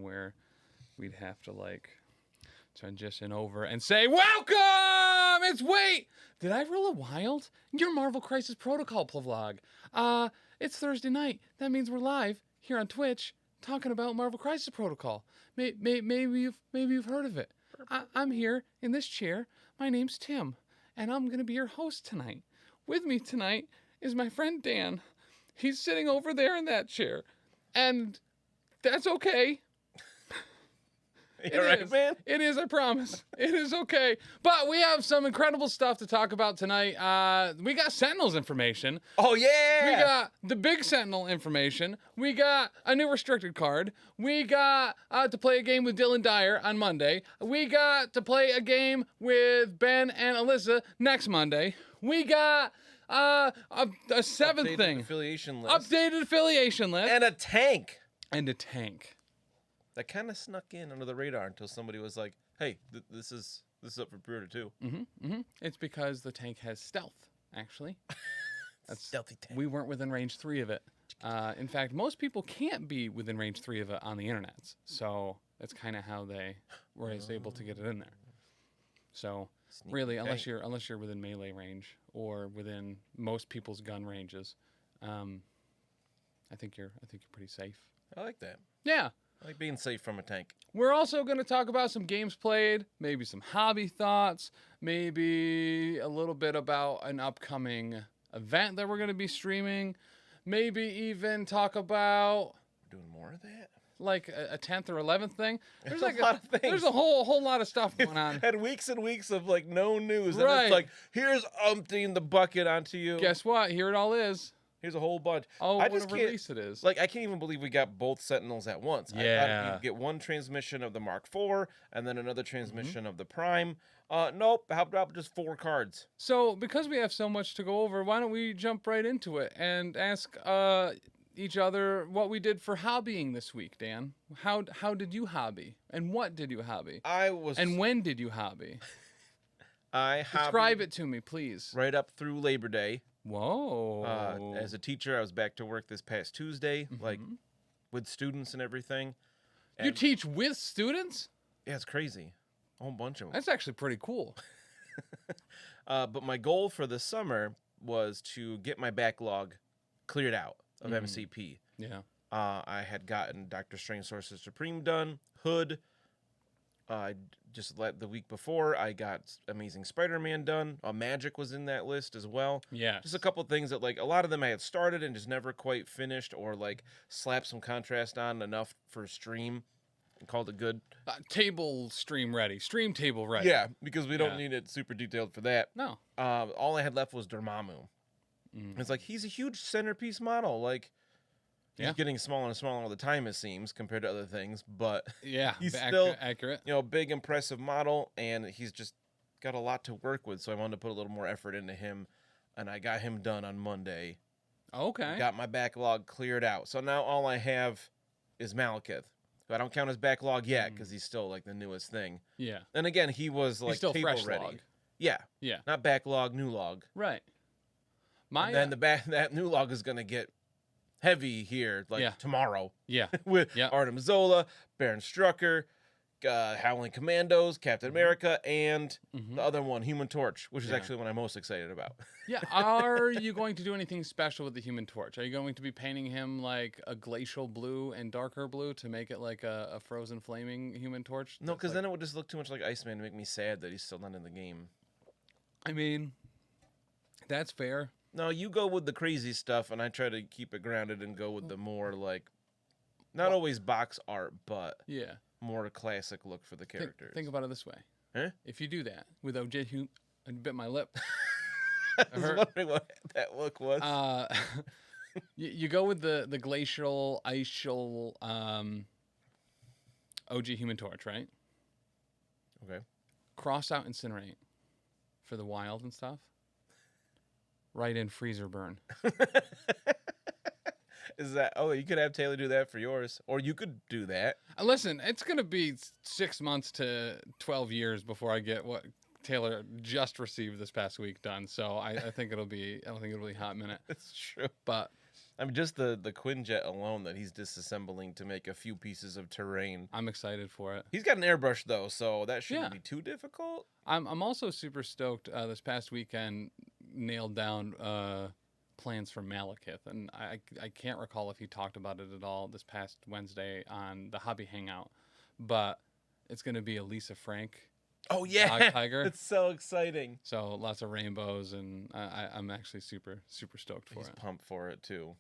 where we'd have to like transition over and say, welcome! Did I roll a wild? Your Marvel Crisis Protocol vlog. It's Thursday night. That means we're live here on Twitch talking about Marvel Crisis Protocol. Maybe you've heard of it. I'm here in this chair. My name's Tim, and I'm going to be your host tonight. With me tonight is my friend Dan. He's sitting over there in that chair, and that's okay. You alright, man? It is, I promise. It is okay. But we have some incredible stuff to talk about tonight. We got Sentinels information. Oh, yeah! We got the big Sentinel information. We got a new restricted card. We got to play a game with Dylan Dyer on Monday. We got to play a game with Ben and Alyssa next Monday. We got a seventh thing. Affiliation list. Updated affiliation list. And a tank. That kind of snuck in under the radar until somebody was like, "Hey, this is up for pre-order too." It's because the tank has stealth. Actually, that's stealthy tank. We weren't within range 3 of it. In fact, most people can't be within range 3 of it on the internet. So that's kind of how they were able to get it in there. So really, unless you're within melee range or within most people's gun ranges, I think you're pretty safe. I like that. Yeah. I like being safe from a tank. We're also going to talk about some games played, maybe some hobby thoughts, maybe a little bit about an upcoming event that we're going to be streaming, maybe even talk about... We're doing more of that? Like a 10th or 11th thing. There's a lot of things. There's a whole lot of stuff going on. Had weeks and weeks of like no news. Right. And it's like, here's emptying the bucket onto you. Guess what? Here it all is. Here's a whole bunch. Oh, what a release it is. Like, I can't even believe we got both Sentinels at once. Yeah. I thought you'd get one transmission of the Mark IV and then another transmission of the Prime. Nope. How about just 4 cards? So, because we have so much to go over, why don't we jump right into it and ask each other what we did for hobbying this week, Dan? How did you hobby? And what did you hobby? And when did you hobby? Describe it to me, please. Right up through Labor Day. Whoa. As a teacher, I was back to work this past Tuesday, like with students and everything. And you teach with students? Yeah, it's crazy. A whole bunch of them. That's actually pretty cool. But my goal for the summer was to get my backlog cleared out of MCP. Yeah. I had gotten Dr. Strange Sorcerer Supreme done, Hood. The week before, I got Amazing Spider-Man done. Magic was in that list as well. Yeah. Just a couple things that, like, a lot of them I had started and just never quite finished or, like, slapped some contrast on enough for stream and called it good. Table stream ready. Stream table ready. Yeah, because we don't need it super detailed for that. No. All I had left was Dormammu. It's like, he's a huge centerpiece model. Like, he's getting smaller and smaller all the time, it seems, compared to other things. But yeah, he's still accurate. Big, impressive model, and he's just got a lot to work with. So I wanted to put a little more effort into him, and I got him done on Monday. Okay. Got my backlog cleared out. So now all I have is Malekith, who I don't count as backlog yet because he's still like the newest thing. Yeah. And again, he was like still table fresh ready. log. Yeah. Yeah. Not backlog, new log. Right. And then that new log is gonna get heavy here, tomorrow. Yeah. With Artem Zola, Baron Strucker, Howling Commandos, Captain America, and the other one, Human Torch, which is actually the one I'm most excited about. Yeah. Are you going to do anything special with the Human Torch? Are you going to be painting him like a glacial blue and darker blue to make it like a frozen flaming Human Torch? No, because then it would just look too much like Iceman to make me sad that he's still not in the game. I mean, that's fair. No, you go with the crazy stuff, and I try to keep it grounded and go with the more, like, not always box art, but more classic look for the characters. Think about it this way. Huh? If you do that with OJ, I bit my lip. I was wondering what that look was. You go with the glacial, icial OG Human Torch, right? Okay. Cross out Incinerate for the wild and stuff. Right in Freezer Burn. Is that... Oh, you could have Taylor do that for yours. Or you could do that. Listen, it's going to be 6 months to 12 years before I get what Taylor just received this past week done. So I think it'll be... I don't think it'll be a hot minute. That's true. But I mean, just the Quinjet alone that he's disassembling to make a few pieces of terrain. I'm excited for it. He's got an airbrush though, so that shouldn't be too difficult. I'm also super stoked. This past weekend, nailed down plans for Malekith, and I can't recall if he talked about it at all this past Wednesday on the Hobby Hangout, but it's going to be a Lisa Frank. Oh yeah, tiger. It's so exciting. So lots of rainbows, and I'm actually super stoked for it. He's pumped for it too.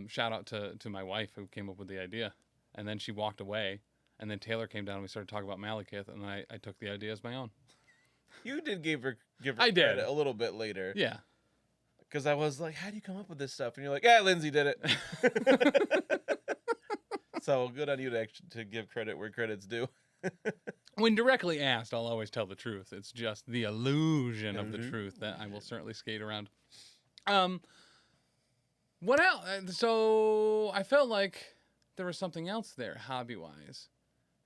Shout out to my wife who came up with the idea, and then she walked away, and then Taylor came down and we started talking about Malekith, and I took the idea as my own. You did give her I credit did a little bit later. Yeah. Because I was like, how do you come up with this stuff? And you're like, yeah, Lindsay did it. So good on you to give credit where credit's due. When directly asked, I'll always tell the truth. It's just the illusion of the truth that I will certainly skate around. What else? So I felt like there was something else there, hobby-wise,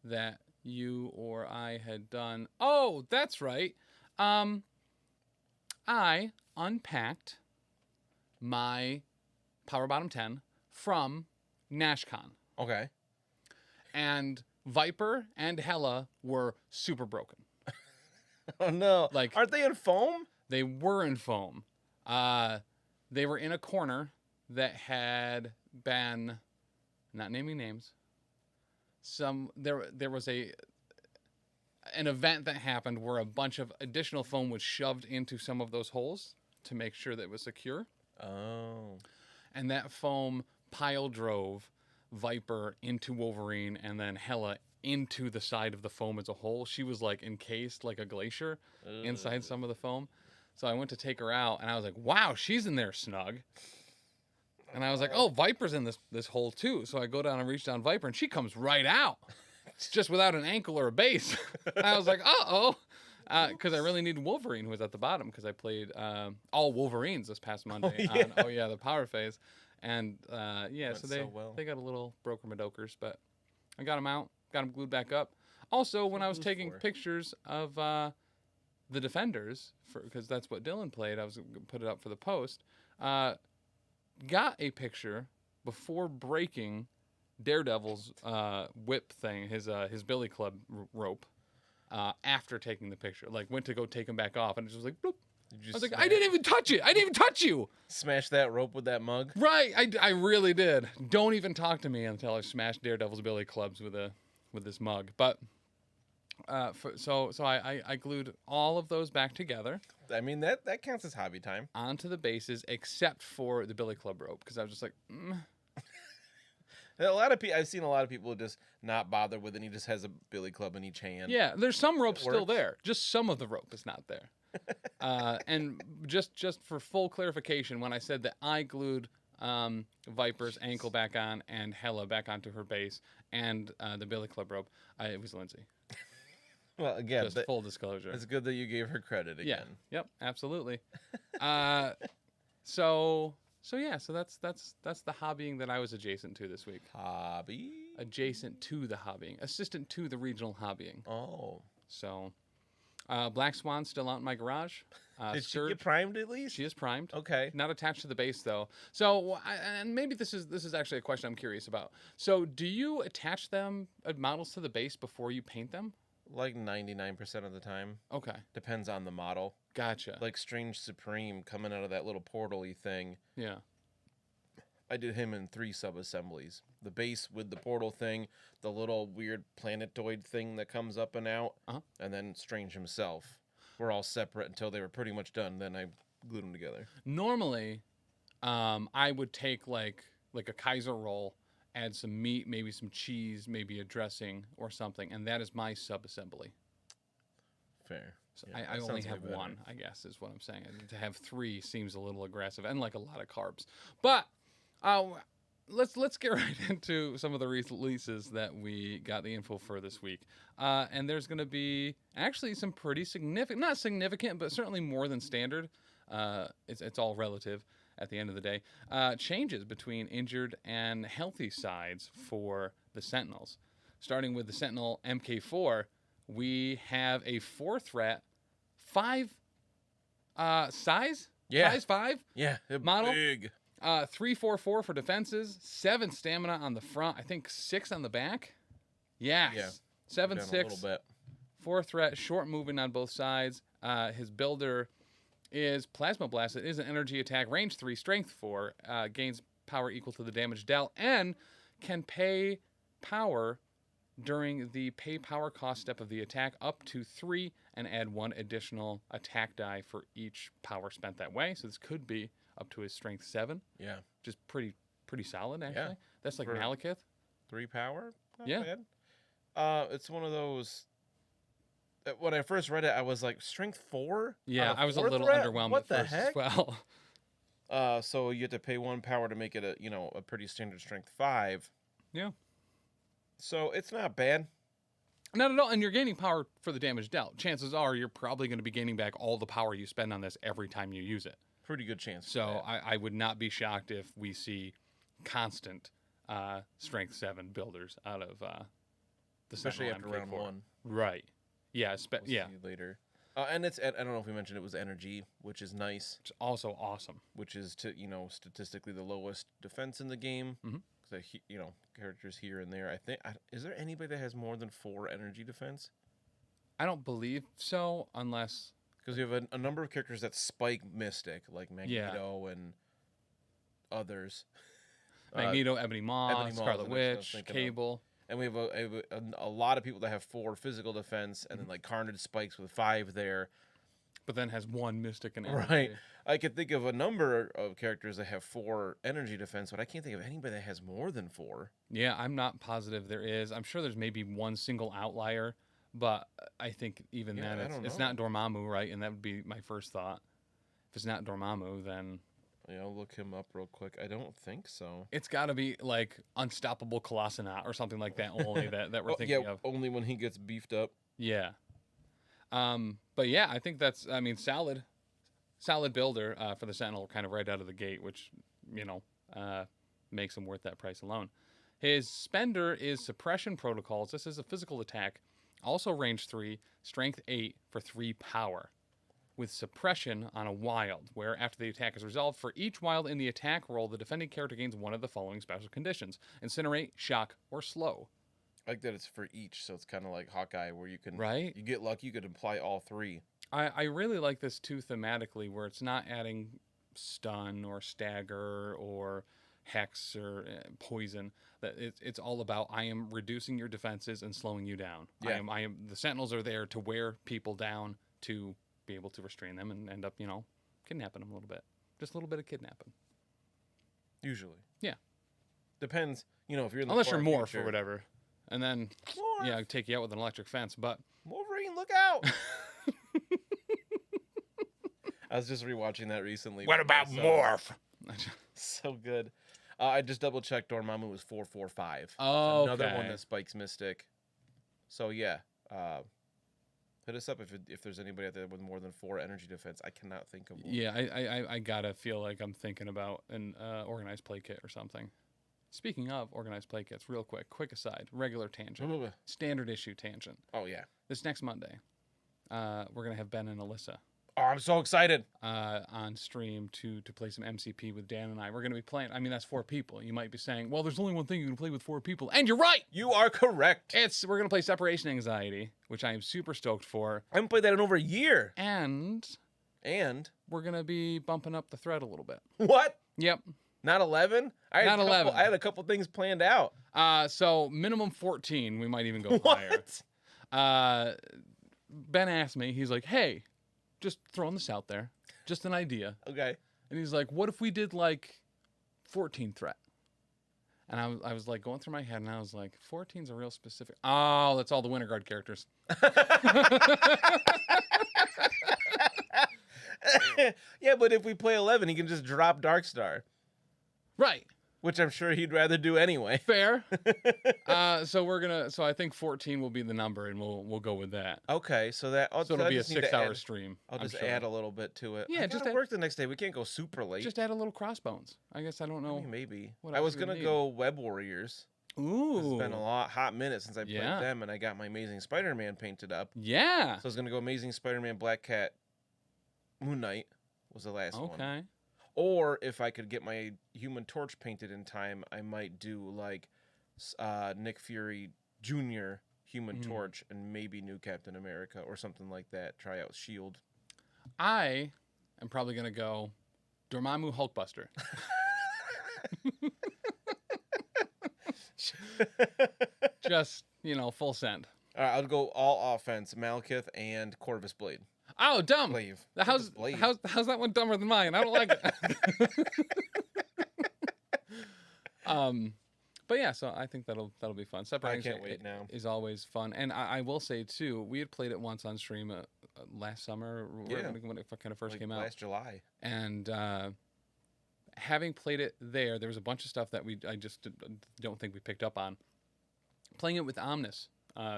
that you or I had done. Oh, that's right. I unpacked my Power Bottom 10 from NashCon. Okay. And Viper and Hella were super broken. Oh no! Like, aren't they in foam? They were in foam. They were in a corner that had been, not naming names. There was an event that happened where a bunch of additional foam was shoved into some of those holes to make sure that it was secure. Oh. And that foam pile drove Viper into Wolverine and then Hella into the side of the foam as a whole. She was like encased like a glacier inside some of the foam. So I went to take her out and I was like, wow, she's in there snug. And I was like, oh, Viper's in this hole too. So I go down and reach down Viper and she comes right out. Just without an ankle or a base. And I was like, uh-oh. Because I really needed Wolverine, who was at the bottom, because I played all Wolverines this past Monday on the Power Phase. And they got a little broker-madokers, but I got them out, got them glued back up. Also, when I was taking pictures of the Defenders, because that's what Dylan played, I was going to put it up for the post, got a picture before breaking Daredevil's whip thing, his billy club rope, after taking the picture. Like, went to go take him back off, and it just was like, bloop. I was like, I didn't even touch it. I didn't even touch you. Smash that rope with that mug? Right. I really did. Don't even talk to me until I smashed Daredevil's billy clubs with this mug. But so I glued all of those back together. I mean, that counts as hobby time. Onto the bases, except for the billy club rope, because I was just like, I've seen a lot of people just not bother with it. And he just has a billy club in each hand. Yeah, there's some rope still there. Just some of the rope is not there. And just for full clarification, when I said that I glued Viper's ankle back on and Hella back onto her base and the billy club rope, it was Lindsay. Well, again, just full disclosure. It's good that you gave her credit again. Yeah. Yep. Absolutely. So that's the hobbying that I was adjacent to this week. Hobby? Adjacent to the hobbying. Assistant to the regional hobbying. Oh. So, Black Swan's still out in my garage. Did she get primed at least? She is primed. Okay. Not attached to the base though. So, and maybe this is actually a question I'm curious about. So, do you attach them models to the base before you paint them? Like 99% of the time. Okay. Depends on the model. Gotcha. Like Strange Supreme coming out of that little portal-y thing. Yeah. I did him in 3 sub-assemblies. The base with the portal thing, the little weird planetoid thing that comes up and out, and then Strange himself. We're all separate until they were pretty much done. Then I glued them together. Normally, I would take like a Kaiser roll, add some meat, maybe some cheese, maybe a dressing or something, and that is my sub-assembly. Fair. So yeah, I only have one, I guess, is what I'm saying. To have 3 seems a little aggressive and like a lot of carbs. But let's get right into some of the releases that we got the info for this week. And there's going to be actually some pretty significant, not significant, but certainly more than standard. It's all relative at the end of the day. Changes between injured and healthy sides for the Sentinels. Starting with the Sentinel MK4, we have a 4-threat, 5 size? Yeah. Size 5? Yeah. Model? Big. 3/4/4 for defenses, 7 stamina on the front. I think 6 on the back. Yes. Yeah. 7, Down 6. a little bit. 4 threat, short movement on both sides. His builder is Plasma Blast. It is an energy attack, range 3, strength 4, gains power equal to the damage dealt, and can pay power during the pay power cost step of the attack up to 3 and add 1 additional attack die for each power spent that way. So this could be up to his strength 7. Yeah. Just pretty solid, actually. Yeah. That's like For- Malekith. 3 power? Not Yeah. bad. It's one of those. When I first read it, I was like, strength 4? Yeah, I was a little threat? underwhelmed What at the first as heck? well. So you have to pay 1 power to make it a pretty standard strength 5. Yeah. So it's not bad. Not at all. And you're gaining power for the damage dealt. Chances are you're probably going to be gaining back all the power you spend on this every time you use it. Pretty good chance. for So that. I would not be shocked if we see constant strength 7 builders out of the especially Sentinel after round MK4. 1. Right. Yeah. We'll Yeah. see later. And it's I don't know if we mentioned it was energy, which is nice. It's also awesome. Which is statistically the lowest defense in the game. Mhm. Because characters here and there. I think is there anybody that has more than 4 energy defense? I don't believe so, unless Because you have a number of characters that spike Mystic, like Magneto and others. Magneto, Ebony Maw, Ebony Maw's Scarlet the next I was Witch, thinking of. Cable. And we have a lot of people that have 4 physical defense, and then like Carnage spikes with 5 there. But then has 1 mystic and energy. Right. I could think of a number of characters that have 4 energy defense, but I can't think of anybody that has more than 4. Yeah, I'm not positive there is. I'm sure there's maybe one single outlier, but I think even Yeah, then I don't it's know. not Dormammu, right? And that would be my first thought. If it's not Dormammu, then I'll look him up real quick. I don't think so. it's got to be like Unstoppable Colossinat or something like that only that we're thinking of. Only when he gets beefed up. Yeah. But yeah, I think that's, solid builder for the Sentinel kind of right out of the gate, which, makes him worth that price alone. His spender is Suppression Protocols. This is a physical attack, also range 3, strength 8 for 3 power, with suppression on a wild, where after the attack is resolved, for each wild in the attack roll, the defending character gains one of the following special conditions: Incinerate, Shock, or Slow. I like that it's for each, so it's kind of like Hawkeye, where you can, Right? you get lucky, you could apply all 3. I really like this too thematically, where it's not adding stun or stagger or hex or poison. That it's all about, I am reducing your defenses and slowing you down. Yeah. I am the Sentinels are there to wear people down to be able to restrain them and end up kidnapping them a little bit, just a little bit of kidnapping. Usually. Yeah. Depends, if you're in the Unless you're far Morph future. or whatever, and then Morph! take you out with an electric fence. But Wolverine, look out! I was just rewatching that recently. what about Morph? So good. I just double checked. Dormammu was 4/4/5. Oh, Another one okay. that spikes Mystic. So yeah, hit us up if there's anybody out there with more than 4 energy defense. I cannot think of one. Yeah, I gotta feel like I'm thinking about an organized play kit or something. Speaking of organized play kits, real quick aside, regular tangent, standard issue tangent. Oh yeah. This next Monday, we're gonna have Ben and Alyssa Oh, I'm so excited. on stream to play some MCP with Dan and I. We're gonna be playing. I mean, that's 4 people. You might be saying, well, there's only one thing you can play with 4 people, and you're right. You are correct. We're gonna play Separation Anxiety, which I am super stoked for, I haven't played that in over a year. and And we're gonna be bumping up the threat a little bit. what? Yep. Not 11? Not 11. I had a couple things planned out. So minimum 14. We might even go What? higher. Ben asked me. He's like, "Hey, just throwing this out there, just an idea." Okay. And he's like, "What if we did like 14 threat?" And I was like going through my head, and I was like, 14's a real specific. Oh, that's all the Winter Guard characters. Yeah, but if we play 11, he can just drop Darkstar, Right. which I'm sure he'd rather do anyway. Fair. So I think 14 will be the number, and we'll go with that. Okay, so So it'll be a 6-hour stream. I'll I'm just sure. add a little bit to it. Yeah, I just gotta add- work the next day. We can't go super late. Just add a little Crossbones. I guess I don't know. I mean, maybe. what I else was we would gonna need. go Web Warriors. Ooh. It's been a hot minute since I played Yeah. them, and I got my Amazing Spider-Man painted up. Yeah. So I was gonna go Amazing Spider-Man, Black Cat, Moon Knight was the last one. Okay. Or if I could get my Human Torch painted in time, I might do like Nick Fury Jr. Human Torch and maybe new Captain America or something like that. Try out Shield. I am probably going to go Dormammu Hulkbuster. Just, full send. All right, I'll go all offense, Malekith and Corvus Blade. Oh, dumb. Glaive. How's that one dumber than mine? I don't like it. But yeah, so I think that'll be fun. I can't wait now. Is always fun, and I will say too, we had played it once on stream last summer when it kind of first came out. Last July. And having played it there was a bunch of stuff that I just don't think we picked up on. Playing it with Omnus.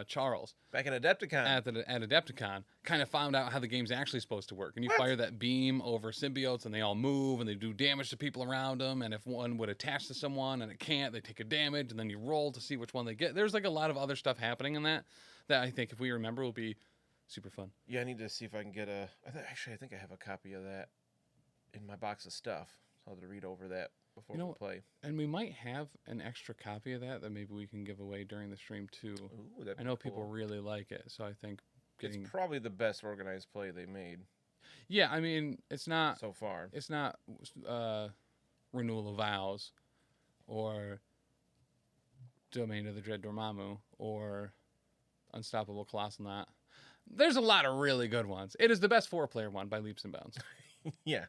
Charles back in Adepticon at Adepticon kind of found out how the game's actually supposed to work, and you fire that beam over symbiotes and they all move and they do damage to people around them, and if one would attach to someone and it can't, they take a damage, and then you roll to see which one they get. There's like a lot of other stuff happening in that I think if we remember will be super fun. Yeah, I need to see if I can get I think I have a copy of that in my box of stuff, so I'll have to read over that before we play. And we might have an extra copy of that maybe we can give away during the stream too. Ooh, that'd be I know cool. People really like it, so I think it's probably the best organized play they made. Yeah, I mean, it's not so far. It's not Renewal of Vows or Domain of the Dread Dormammu or Unstoppable Colossal Knot. There's a lot of really good ones. It is the best 4-player one by leaps and bounds. Yeah.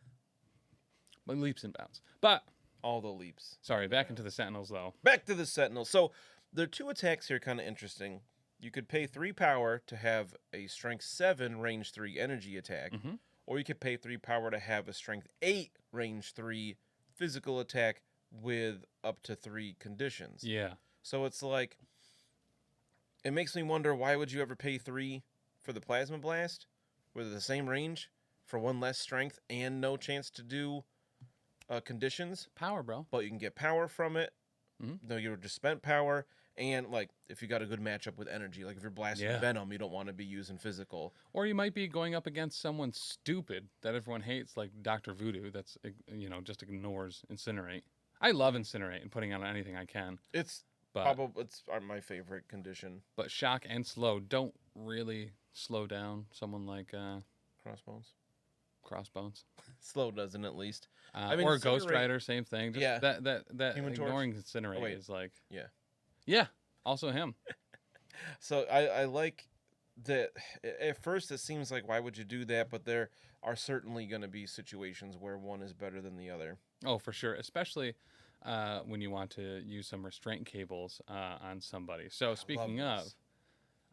By leaps and bounds. But all the leaps. Sorry, back into the Sentinels, though. Back to the Sentinels. So, there are 2 attacks here kind of interesting. You could pay 3 power to have a Strength 7 Range 3 energy attack, or you could pay 3 power to have a Strength 8 Range 3 physical attack with up to 3 conditions. Yeah. So, it's like, it makes me wonder, why would you ever pay 3 for the Plasma Blast with the same range for 1 less strength and no chance to do conditions? Power, bro. But you can get power from it. No, you just spent power. And, like, if you got a good matchup with energy, like if you're blasting Venom, you don't want to be using physical. Or you might be going up against someone stupid that everyone hates, like Dr. Voodoo, that's, just ignores Incinerate. I love Incinerate and putting on anything I can. It's my favorite condition. But Shock and Slow don't really slow down someone like Crossbones. Slow doesn't, at least. Or Ghost Rider, same thing. Just that ignoring Incinerate is like... Yeah, also him. So I like that. At first it seems like, why would you do that? But there are certainly going to be situations where one is better than the other. Oh, for sure. Especially when you want to use some restraint cables on somebody. So speaking of...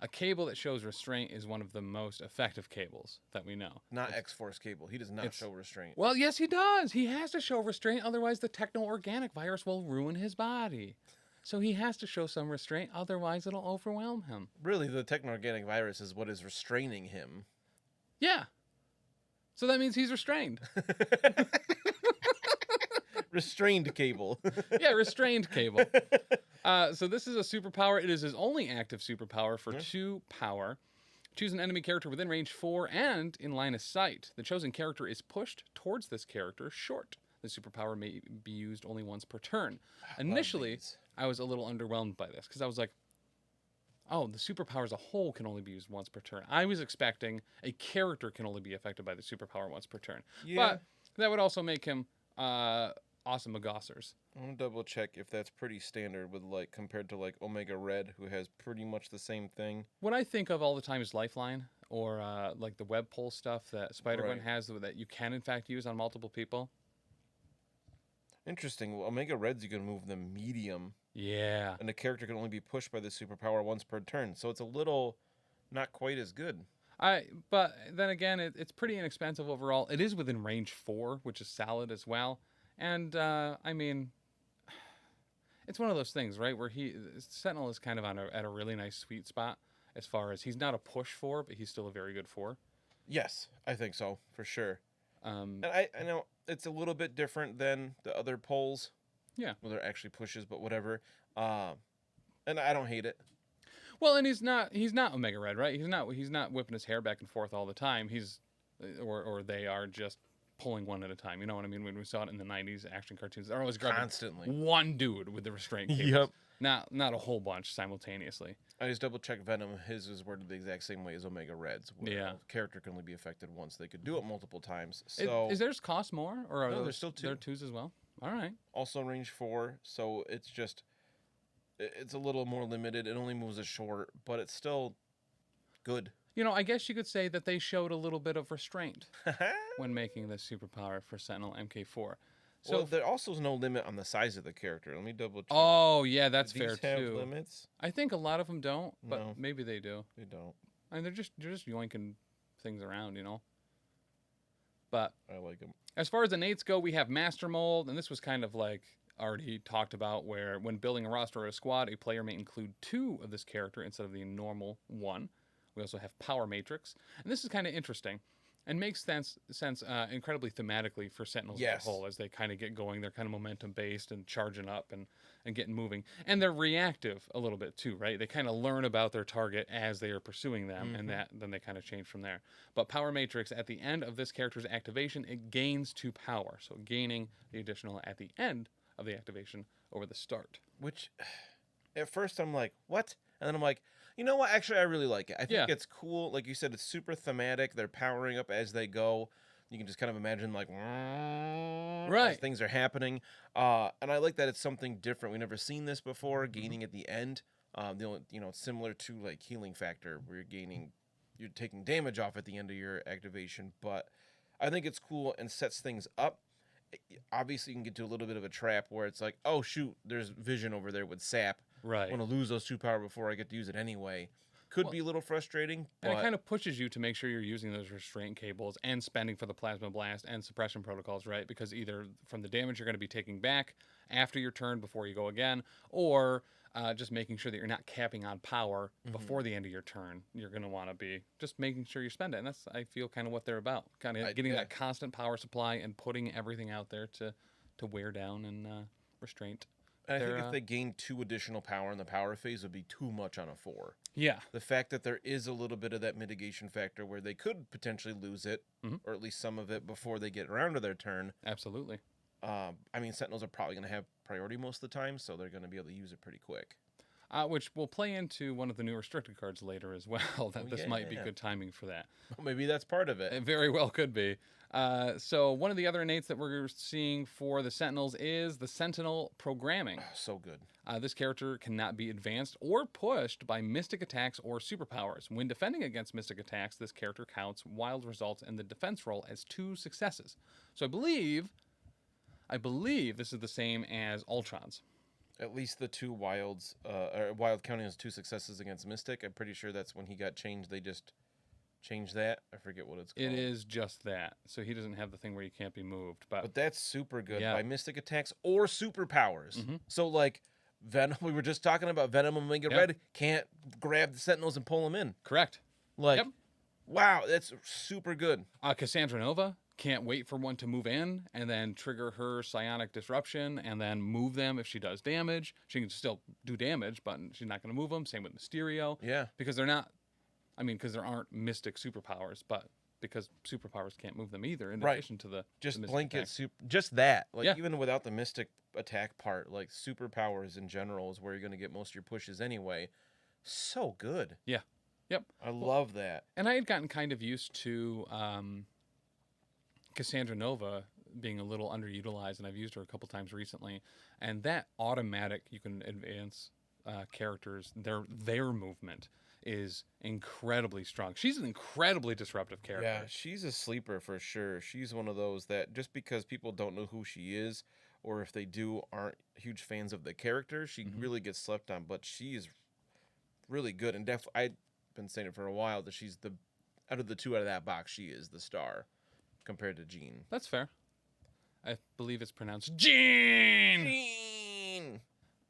A cable that shows restraint is one of the most effective cables that we know. Not X-Force cable. He does not show restraint. Well, yes, he does. He has to show restraint. Otherwise, the techno-organic virus will ruin his body. So he has to show some restraint. Otherwise, it'll overwhelm him. Really, the techno-organic virus is what is restraining him. Yeah. So that means he's restrained. Restrained cable. Yeah, restrained cable. So this is a superpower. It is his only active superpower for 2 power. Choose an enemy character within range 4 and in line of sight. The chosen character is pushed towards this character short. The superpower may be used only once per turn. Initially, I was a little underwhelmed by this because I was like, oh, the superpower as a whole can only be used once per turn. I was expecting a character can only be affected by the superpower once per turn. Yeah. But that would also make him awesome Megassers. I'm gonna double check if that's pretty standard with compared to Omega Red, who has pretty much the same thing. What I think of all the time is Lifeline or like the web pull stuff that Spider-Gwen has that you can in fact use on multiple people. Interesting. Well, Omega Reds, you can move them medium. Yeah. And the character can only be pushed by the superpower once per turn, so it's a little not quite as good. But then again, it's pretty inexpensive overall. It is within range 4, which is solid as well. And I mean, it's one of those things, right, where Sentinel is kind of at a really nice sweet spot as far as he's not a push 4, but he's still a very good 4. Yes, I think so, for sure. And I know it's a little bit different than the other polls. Yeah. Well, they're actually pushes, but whatever. And I don't hate it. Well, and he's not Omega Red, right? He's not whipping his hair back and forth all the time. Or they are just pulling one at a time. You know what I mean? When we saw it in the 90s action cartoons, they're always grabbing Constantly. one dude with the restraint cables. Not a whole bunch simultaneously. I just double-checked Venom. His is worded the exact same way as Omega Red's, where a character can only be affected once. They could do it multiple times. So is theirs cost more? Or no, there's still 2. There are 2s as well? All right. Also range 4, so it's a little more limited. It only moves a short, but it's still good. You know, I guess you could say that they showed a little bit of restraint when making this superpower for Sentinel MK4. So well, there also is no limit on the size of the character. Let me double check. Oh, yeah, that's fair These have too. limits? I think a lot of them don't, but No. maybe they do. They don't. I mean, they're just yoinking things around, you know. But I like them. as far as innates go, we have Master Mold, and this was kind of like already talked about, where when building a roster or a squad, a player may include 2 of this character instead of the normal 1. We also have Power Matrix, and this is kind of interesting and makes sense incredibly thematically for Sentinels as a whole. As they kind of get going, they're kind of momentum based and charging up and getting moving, and they're reactive a little bit too, right? They kind of learn about their target as they are pursuing them, and then they kind of change from there. But Power Matrix, at the end of this character's activation, it gains 2 power, so gaining the additional at the end of the activation over the start. Which, at first I'm like, what? And then I'm like, you know what? Actually, I really like it. I think it's cool. Like you said, it's super thematic. They're powering up as they go. You can just kind of imagine like, as things are happening. And I like that it's something different. We've never seen this before. Gaining at the end. The only, it's similar to like healing factor, where you're taking damage off at the end of your activation. But I think it's cool and sets things up. Obviously, you can get to a little bit of a trap where it's like, oh shoot, there's vision over there with sap. Right. I want to lose those 2 power before I get to use it anyway. Could be a little frustrating, but... And it kind of pushes you to make sure you're using those restraint cables and spending for the plasma blast and suppression protocols, right? Because either from the damage you're going to be taking back after your turn before you go again, or just making sure that you're not capping on power before the end of your turn. You're going to want to be just making sure you spend it. And that's, I feel, kind of what they're about. Kind of getting that constant power supply and putting everything out there to wear down and restraint. And I think if they gain 2 additional power in the power phase, would be too much on a 4. Yeah. The fact that there is a little bit of that mitigation factor where they could potentially lose it, or at least some of it before they get around to their turn. Absolutely. I mean, Sentinels are probably going to have priority most of the time, so they're going to be able to use it pretty quick. Which will play into one of the new restricted cards later as well. This might be good timing for that. Well, maybe that's part of it. It very well could be. So one of the other innates that we're seeing for the Sentinels is the Sentinel programming. Oh, so good. This character cannot be advanced or pushed by mystic attacks or superpowers. When defending against mystic attacks, this character counts wild results in the defense roll as 2 successes. So I believe this is the same as Ultron's. At least the 2 wilds, or wild counting as 2 successes against Mystic. I'm pretty sure that's when he got changed. They just changed that. I forget what it's called. It is just that. So he doesn't have the thing where you can't be moved. But that's super good by Mystic attacks or superpowers. So like Venom, we were just talking about Venom Omega Red can't grab the Sentinels and pull them in. Correct. Like, wow, that's super good. Cassandra Nova can't wait for one to move in and then trigger her psionic disruption and then move them if she does damage. She can still do damage, but she's not going to move them. Same with Mysterio. Yeah. Because they're not, because there aren't mystic superpowers, but because superpowers can't move them either in addition to the just the blanket just that. Like even without the mystic attack part, like superpowers in general is where you're going to get most of your pushes anyway. So good. Yeah. Yep. I love that. And I had gotten kind of used to Cassandra Nova being a little underutilized, and I've used her a couple times recently. And that automatic, you can advance characters, their movement is incredibly strong. She's an incredibly disruptive character. Yeah, she's a sleeper for sure. She's one of those that just because people don't know who she is, or if they do, aren't huge fans of the character, she really gets slept on. But she's really good, and definitely, I've been saying it for a while that she's out of the 2 out of that box, she is the star compared to Jean. That's fair. I believe it's pronounced Jean. Jean.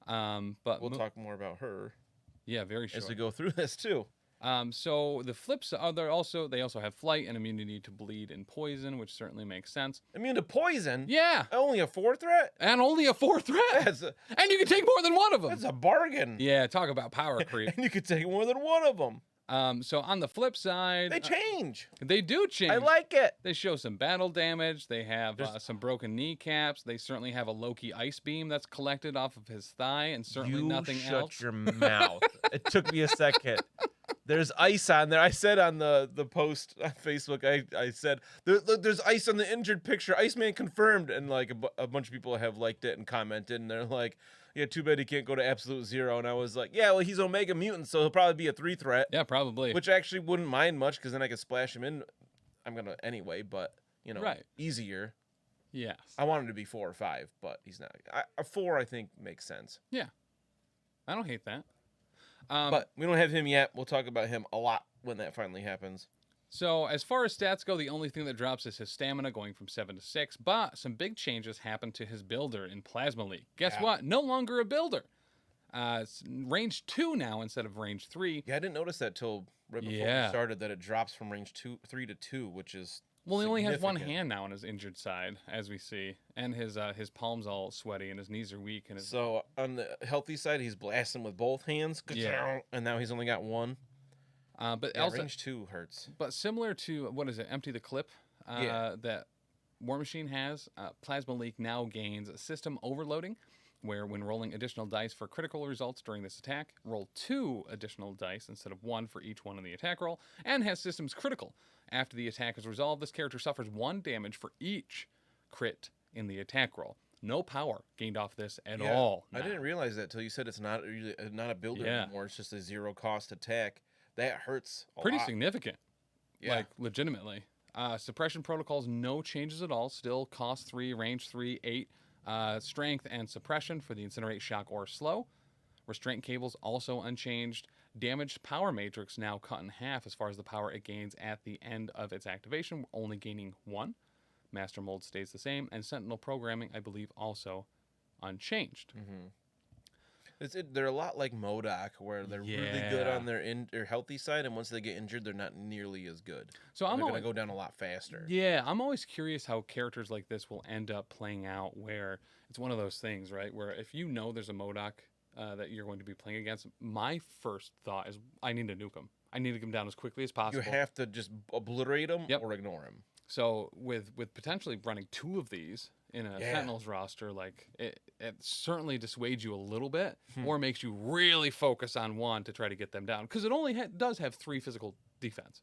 But we'll talk more about her. Yeah, very sure. As we go through this too. So the flips are they also have flight and immunity to bleed and poison, which certainly makes sense. Immune to poison? Yeah. Only a 4 threat? And only a 4 threat. And you can take more than one of them. That's a bargain. Yeah, talk about power creep. And you could take more than one of them. So on the flip side, They change. They do change. I like it. They show some battle damage. They have some broken kneecaps. They certainly have a Loki ice beam that's collected off of his thigh, and certainly nothing else. Shut your mouth. It took me a second. There's ice on there. I said on the post on Facebook, I said, there's ice on the injured picture. Iceman confirmed. And like a bunch of people have liked it and commented. And they're like, yeah, too bad he can't go to absolute zero. And I was like, yeah, well, he's Omega Mutant, so he'll probably be a 3 threat. Yeah, probably. Which I actually wouldn't mind much because then I could splash him in. I'm going to anyway, but, you know, easier. Yes. I want him to be 4 or 5, but he's not. A 4, I think, makes sense. Yeah. I don't hate that. But we don't have him yet. We'll talk about him a lot when that finally happens. So as far as stats go, the only thing that drops is his stamina going from 7 to 6. But some big changes happened to his builder in Plasma League. Guess what? No longer a builder. It's range 2 now instead of range 3. Yeah, I didn't notice that till right before we started that it drops from range 3 to 2, which is well, he only has one hand now on his injured side, as we see, and his palms all sweaty and his knees are weak. And so on the healthy side, he's blasting with both hands, and now he's only got one. But also range 2 hurts. But similar to what is it? Empty the clip. That War Machine has. Plasma Leak now gains system overloading, where when rolling additional dice for critical results during this attack, roll 2 additional dice instead of 1 for each one in the attack roll, and has systems critical. After the attack is resolved, this character suffers 1 damage for each crit in the attack roll. No power gained off this at all. I didn't realize that till you said it's not a builder anymore. It's just a 0 cost attack. That hurts a Pretty lot. significant. Yeah. Like, legitimately. Suppression protocols, no changes at all. Still cost 3, range 3, 8. Strength and suppression for the Incinerate, Shock, or Slow. Restraint Cables also unchanged. Damaged Power Matrix now cut in half as far as the power it gains at the end of its activation, only gaining 1. Master Mold stays the same. And Sentinel Programming, I believe, also unchanged. They're a lot like MODOK, where they're really good on their healthy side, and once they get injured, they're not nearly as good. So they're going to go down a lot faster. Yeah, I'm always curious how characters like this will end up playing out, where it's one of those things, right, where if you know there's a MODOK that you're going to be playing against, my first thought is I need to nuke him. I need to get him down as quickly as possible. You have to just obliterate him or ignore him. So with potentially running 2 of these in a Sentinels roster, like it certainly dissuades you a little bit, or makes you really focus on 1 to try to get them down, because it only does have 3 physical defense.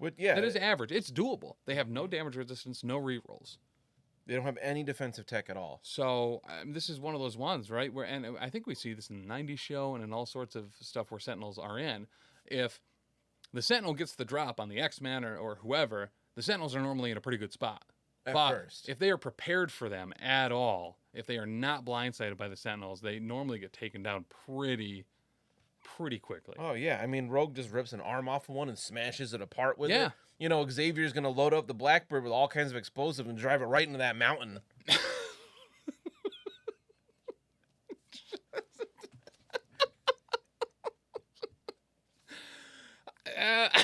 That is average. It's doable. They have no damage resistance, no rerolls. They don't have any defensive tech at all. So this is one of those ones, right? Where, and I think we see this in the 90s show and in all sorts of stuff where Sentinels are in. If the Sentinel gets the drop on the X-Men or whoever, the Sentinels are normally in a pretty good spot. But first, if they are prepared for them at all, if they are not blindsided by the Sentinels, they normally get taken down pretty quickly. Oh, yeah. I mean, Rogue just rips an arm off of one and smashes it apart with it. You know, Xavier's going to load up the Blackbird with all kinds of explosives and drive it right into that mountain.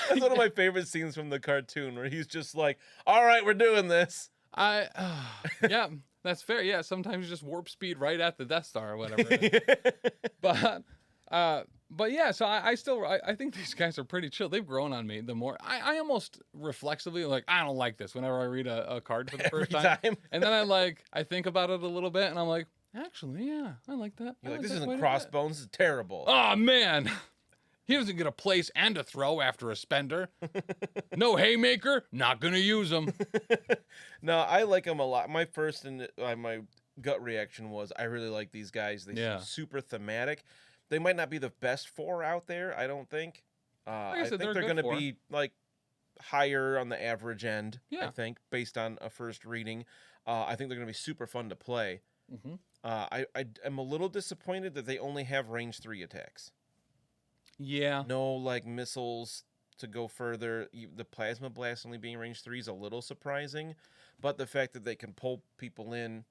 That's one of my favorite scenes from the cartoon, where he's just like, all right, we're doing this. Yeah, that's fair. Yeah, sometimes you just warp speed right at the Death Star or whatever. But yeah, so I think these guys are pretty chill. They've grown on me. The more I almost reflexively like, I don't like this whenever I read a card for the first time. And then I think about it a little bit, and I'm like, actually, yeah, I like that. You're like, this isn't Crossbones. This is terrible. Oh man. He doesn't get a place and a throw after a spender. No haymaker, not going to use him. No, I like him a lot. My first and my gut reaction was I really like these guys. They seem super thematic. They might not be the best 4 out there, I don't think. I think they're going to be like higher on the average end, I think, based on a first reading. I think they're going to be super fun to play. I am a little disappointed that they only have range 3 attacks. Yeah. No, like, missiles to go further. The Plasma Blast only being range 3 is a little surprising. But the fact that they can pull people in,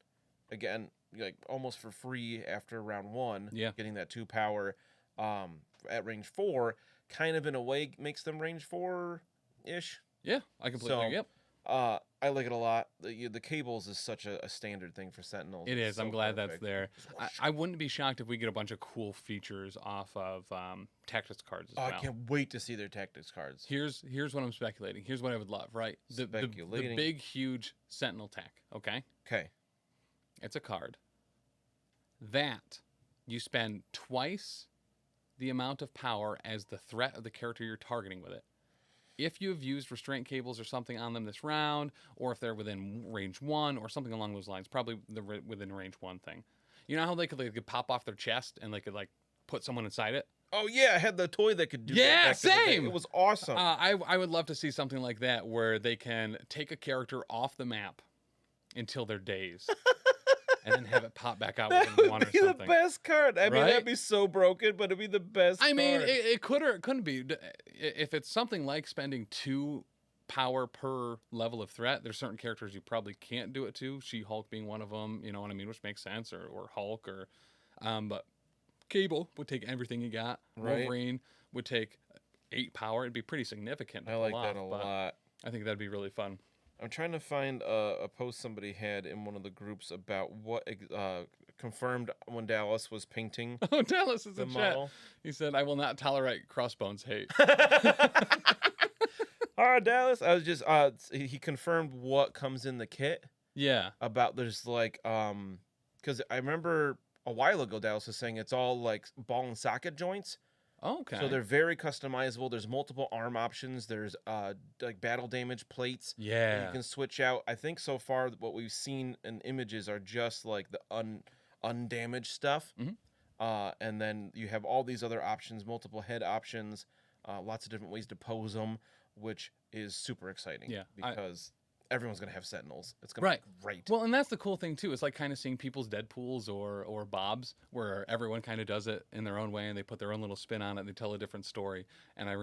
again, like, almost for free after round 1, getting that 2 power at range 4, kind of in a way makes them range 4-ish. Yeah, I completely, I like it a lot. The cables is such a standard thing for Sentinels. It It's is. so I'm glad that's perfect. there. I wouldn't be shocked if we get a bunch of cool features off of tactics cards as Oh, well. I can't wait to see their tactics cards. Here's what I'm speculating. Here's what I would love, right? The Speculating. big, huge Sentinel tech, okay? Okay. It's a card that you spend twice the amount of power as the threat of the character you're targeting with it. If you have used restraint cables or something on them this round, or if they're within range 1 or something along those lines, probably the within range 1 thing. You know how they could pop off their chest and they could like put someone inside it? Oh yeah, I had the toy that could do that. Yeah, back in the day. same. It was awesome. I would love to see something like that where they can take a character off the map until they're dazed. And then have it pop back out that within would 1 or be something. the best card. I mean, Right? that'd be so broken, but it'd be the best. I mean, card. it could or it couldn't be. If it's something like spending 2 power per level of threat, there's certain characters you probably can't do it to. She-Hulk being one of them, you know what I mean, which makes sense, or Hulk, or but Cable would take everything you got. Right. Wolverine would take 8 power. It'd be pretty significant. I like that a lot. I think that'd be really fun. I'm trying to find a post somebody had in one of the groups about what confirmed when Dallas was painting Oh, Dallas is the in chat. model. He said, "I will not tolerate Crossbones hate." All right, Dallas. I was just he confirmed what comes in the kit. Yeah. About there's like because I remember a while ago Dallas was saying it's all like ball and socket joints. Okay. So they're very customizable. There's multiple arm options. There's like battle damage plates. That Yeah. you can switch out. I think so far what we've seen in images are just like the undamaged stuff. Mhm. And then you have all these other options, multiple head options, lots of different ways to pose them, which is super exciting. Yeah, because everyone's gonna have Sentinels. It's gonna Right. be great. Well, and that's the cool thing too. It's like kind of seeing people's Deadpools or Bobs, where everyone kind of does it in their own way and they put their own little spin on it. And they tell a different story, and I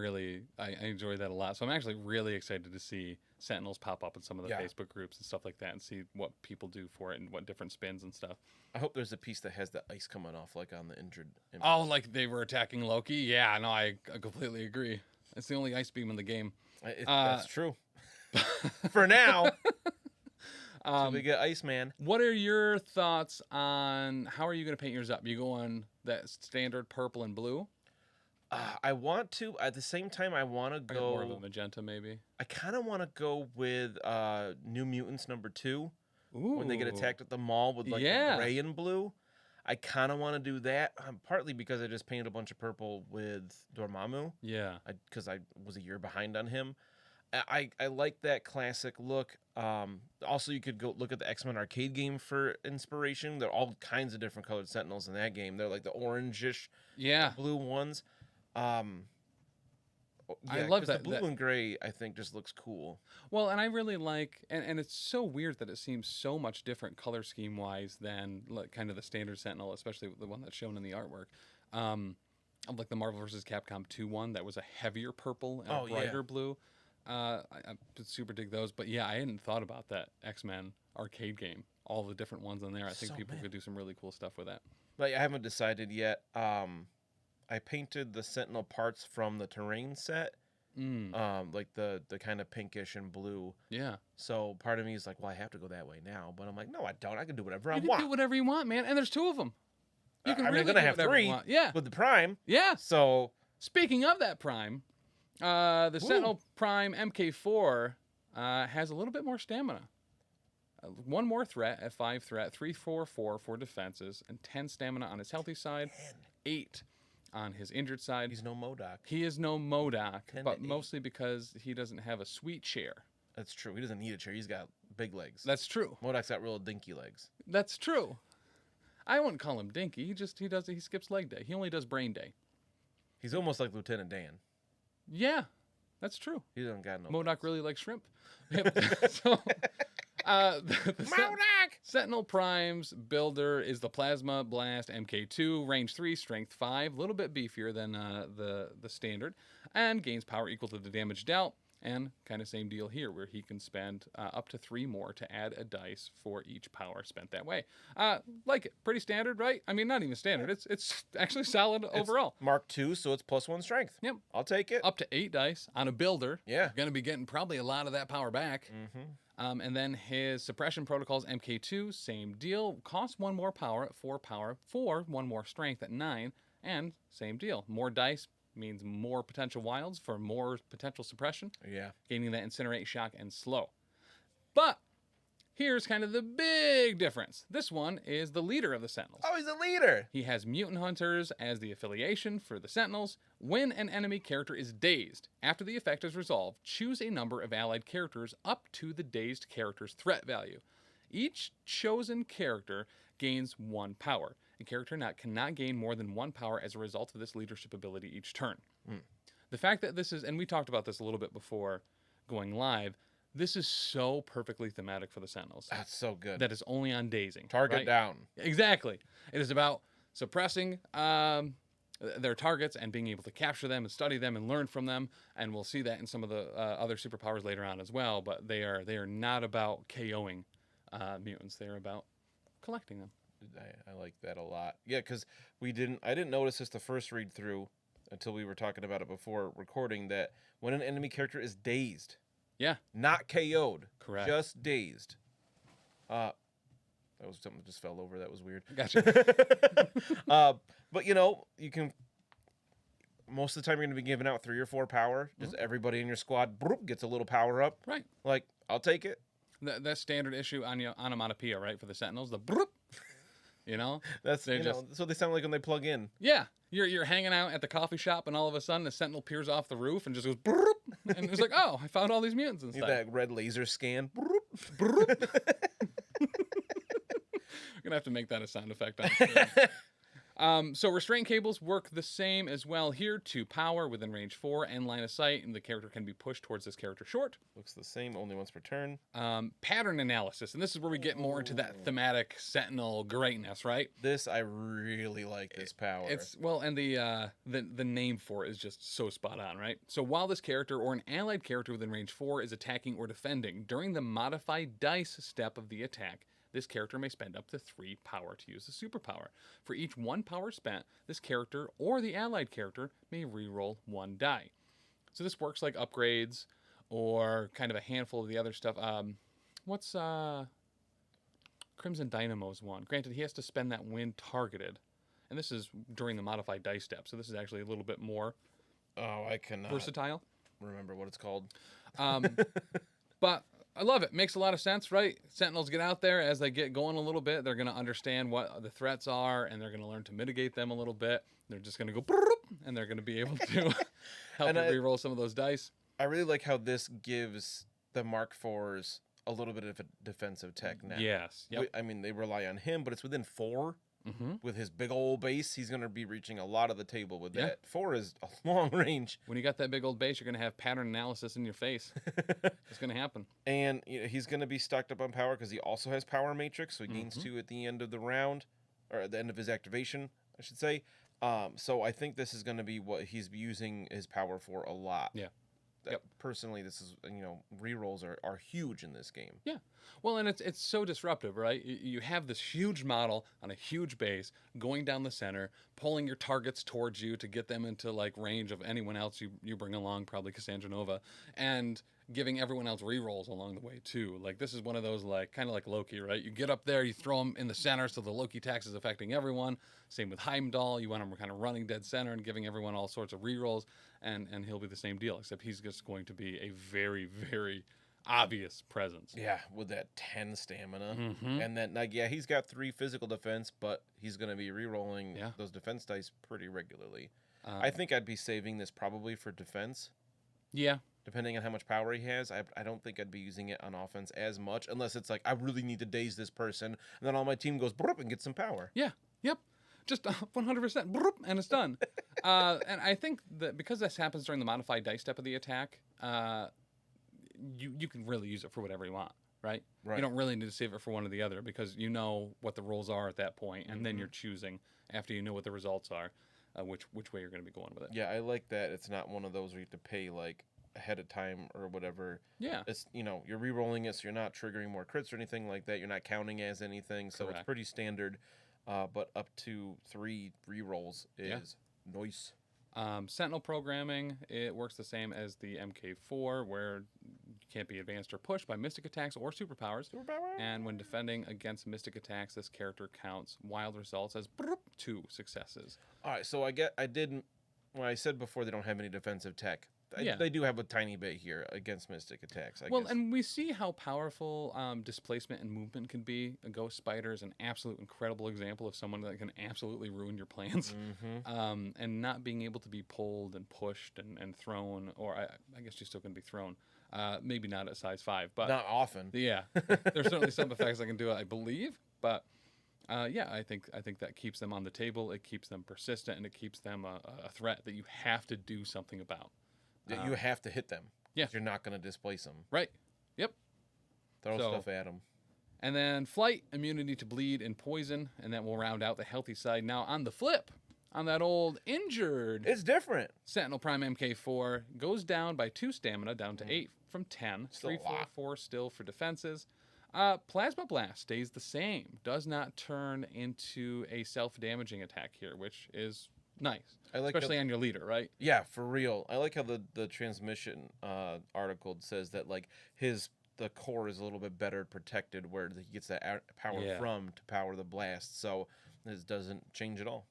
enjoy that a lot. So I'm actually really excited to see Sentinels pop up in some of the Yeah. Facebook groups and stuff like that, and see what people do for it and what different spins and stuff. I hope there's a piece that has the ice coming off, like on the injured. Image. Oh, like they were attacking Loki? Yeah, no, I completely agree. It's the only ice beam in the game. That's true. For now. Till we get Iceman. What are your thoughts on how are you going to paint yours up? You go on that standard purple and blue? I want to. At the same time, I want to Or more of a go. magenta, maybe. I kind of want to go with New Mutants #2 Ooh. when they get attacked at the mall with like Yeah. the gray and blue. I kind of want to do that. Partly because I just painted a bunch of purple with Dormammu. Yeah. Because I was a year behind on him. I like that classic look. Also, you could go look at the X-Men arcade game for inspiration. There are all kinds of different colored Sentinels in that game. They're like the orangish, Yeah. blue ones. I love 'cause that- The blue that- and gray, I think, just looks cool. Well, and I really like, and it's so weird that it seems so much different color scheme wise than like, kind of the standard Sentinel, especially the one that's shown in the artwork. Of like the Marvel vs. Capcom 2 one that was a heavier purple and Oh, a yeah. brighter blue. I super dig those, but yeah, I hadn't thought about that X-Men arcade game. All the different ones in there. I think So people many. could do some really cool stuff with that. But I haven't decided yet. I painted the Sentinel parts from the terrain set, like the kind of pinkish and blue. Yeah. So part of me is like, well, I have to go that way now. But I'm like, no, I don't. I can do whatever I You can want. do whatever you want, man. And there's 2 of them. You can I'm really gonna do have whatever you 3 want. Yeah. with the Prime. Yeah. So Speaking of that Prime, the Sentinel Prime MK4 has a little bit more stamina. 1 more threat at 5 threat, 3/4/4 for defenses, and 10 stamina on his healthy side, 8 on his injured side. he's no MODOK. He is no MODOK, 10 but to 8. mostly because he doesn't have a sweet chair. That's true. He doesn't need a chair. He's got big legs. That's true. MODOK's got real dinky legs. That's true. I wouldn't call him dinky. He skips leg day. He only does brain day. He's almost like Lieutenant Dan. Yeah, that's true. He doesn't got no. MODOK really likes shrimp. So, MODOK! Sentinel Prime's builder is the Plasma Blast MK2, range 3, strength 5, a little bit beefier than the standard, and gains power equal to the damage dealt. And kind of same deal here, where he can spend up to 3 more to add a dice for each power spent that way. Like it. Pretty standard, right? I mean, not even standard. It's actually solid overall. Mark 2, so it's +1 strength. Yep. I'll take it. Up to 8 dice on a builder. Yeah. You're going to be getting probably a lot of that power back. And then his suppression protocols, MK2, same deal. Costs 1 more power at 4 power, 4, 1 more strength at 9, and same deal. More dice means more potential wilds for more potential suppression. Yeah. Gaining that incinerate, shock, and slow. But here's kind of the big difference. This one is the leader of the Sentinels. Oh, he's a leader. He has mutant hunters as the affiliation for the Sentinels. When an enemy character is dazed, after the effect is resolved, choose a number of allied characters up to the dazed character's threat value. Each chosen character gains 1 power. A character cannot gain more than 1 power as a result of this leadership ability each turn. The fact that this is, and we talked about this a little bit before going live, this is so perfectly thematic for the Sentinels. That's so good. That is only on dazing. Target right? down. Exactly. It is about suppressing their targets and being able to capture them and study them and learn from them. And we'll see that in some of the other superpowers later on as well. But they are not about KOing mutants. They are about collecting them. I like that a lot. Yeah, because I didn't notice this the first read through until we were talking about it before recording, that when an enemy character is dazed, not KO'd, correct, just dazed. That was something that just fell over. That was weird. Gotcha. But you can. Most of the time, you're going to be giving out 3 or 4 power. Just everybody in your squad gets a little power up. Right. Like, I'll take it. That's standard issue on your onomatopoeia, right? For the Sentinels, the broop. That's so they sound like when they plug in. Yeah, you're hanging out at the coffee shop, and all of a sudden, the Sentinel peers off the roof and just goes broop, and it's like, oh, I found all these mutants and stuff. That red laser scan. Broop. Broop. We're gonna have to make that a sound effect on screen. So restraint cables work the same as well here. 2 power within range 4 and line of sight, and the character can be pushed towards this character short. Looks the same, only once per turn. Pattern analysis, and this is where we get more into that thematic Sentinel greatness, right? This, I really like this power. And the name for it is just so spot on, right? So while this character or an allied character within range 4 is attacking or defending, during the modified dice step of the attack, this character may spend up to 3 power to use the superpower. For each 1 power spent, this character or the allied character may reroll 1 die. So this works like upgrades or kind of a handful of the other stuff. What's Crimson Dynamo's one? Granted, he has to spend that when targeted. And this is during the modified dice step, so this is actually a little bit more I cannot versatile. Remember what it's called. But I love it. Makes a lot of sense, right? Sentinels get out there. As they get going a little bit, they're going to understand what the threats are, and they're going to learn to mitigate them a little bit. They're just going to go, and they're going to be able to help you reroll some of those dice. I really like how this gives the Mark IVs a little bit of a defensive tech now. Yes. Yep. I mean, they rely on him, but it's within 4. With his big old base, he's going to be reaching a lot of the table with that. 4 is a long range. When you got that big old base, you're going to have pattern analysis in your face. It's going to happen. And he's going to be stocked up on power because he also has power matrix, so he gains 2 at the end of the round, or at the end of his activation, I should say. So I think this is going to be what he's using his power for a lot. Yeah. Personally, this is, rerolls are huge in this game. Yeah. Well, and it's so disruptive, right? You have this huge model on a huge base going down the center, pulling your targets towards you to get them into like range of anyone else you bring along, probably Cassandra Nova, and giving everyone else rerolls along the way too. Like this is one of those like kind of like Loki, right? You get up there, you throw him in the center, so the Loki tax is affecting everyone. Same with Heimdall. You want him kind of running dead center and giving everyone all sorts of rerolls, and he'll be the same deal, except he's just going to be a very, very obvious presence. Yeah, with that 10 stamina. And then, he's got 3 physical defense, but he's going to be rerolling those defense dice pretty regularly. I think I'd be saving this probably for defense. Yeah. Depending on how much power he has, I don't think I'd be using it on offense as much, unless it's like, I really need to daze this person, and then all my team goes and gets some power. Yeah, yep. Just 100%, and it's done. And I think that because this happens during the modified dice step of the attack, you can really use it for whatever you want, right? You don't really need to save it for one or the other because you know what the rolls are at that point, and then you're choosing, after you know what the results are, which way you're going to be going with it. Yeah, I like that. It's not one of those where you have to pay like ahead of time or whatever. Yeah. It's, you're re-rolling it, so you're not triggering more crits or anything like that. You're not counting as anything, so Correct. it's pretty standard. But up to 3 re-rolls is nice. Sentinel programming, it works the same as the MK4, where you can't be advanced or pushed by mystic attacks or superpowers. And when defending against mystic attacks, this character counts wild results as 2 successes. All right, so when I said before they don't have any defensive tech, Yeah. they do have a tiny bit here against mystic attacks, I Well, guess. and we see how powerful displacement and movement can be. A ghost spider is an absolute incredible example of someone that can absolutely ruin your plans. And not being able to be pulled and pushed and thrown, or I guess you're still going to be thrown. Maybe not at size 5, but Not often. yeah, there's certainly some effects that can do it, I believe. But yeah, I think that keeps them on the table. It keeps them persistent, and it keeps them a threat that you have to do something about. You have to hit them. Yeah. You're not going to displace them. Right. Yep. Throw stuff at them. And then flight, immunity to bleed and poison, and that will round out the healthy side. Now, on the flip, on that old injured It's different. Sentinel Prime MK4 goes down by 2 stamina, down to 8 from 10. Still 3, a lot. 4, 4 still for defenses. Plasma Blast stays the same. Does not turn into a self-damaging attack here, which is nice. I like especially on your leader, right? Yeah, for real. I like how the transmission article says that like the core is a little bit better protected, where he gets that power from to power the blast. So this doesn't change at all.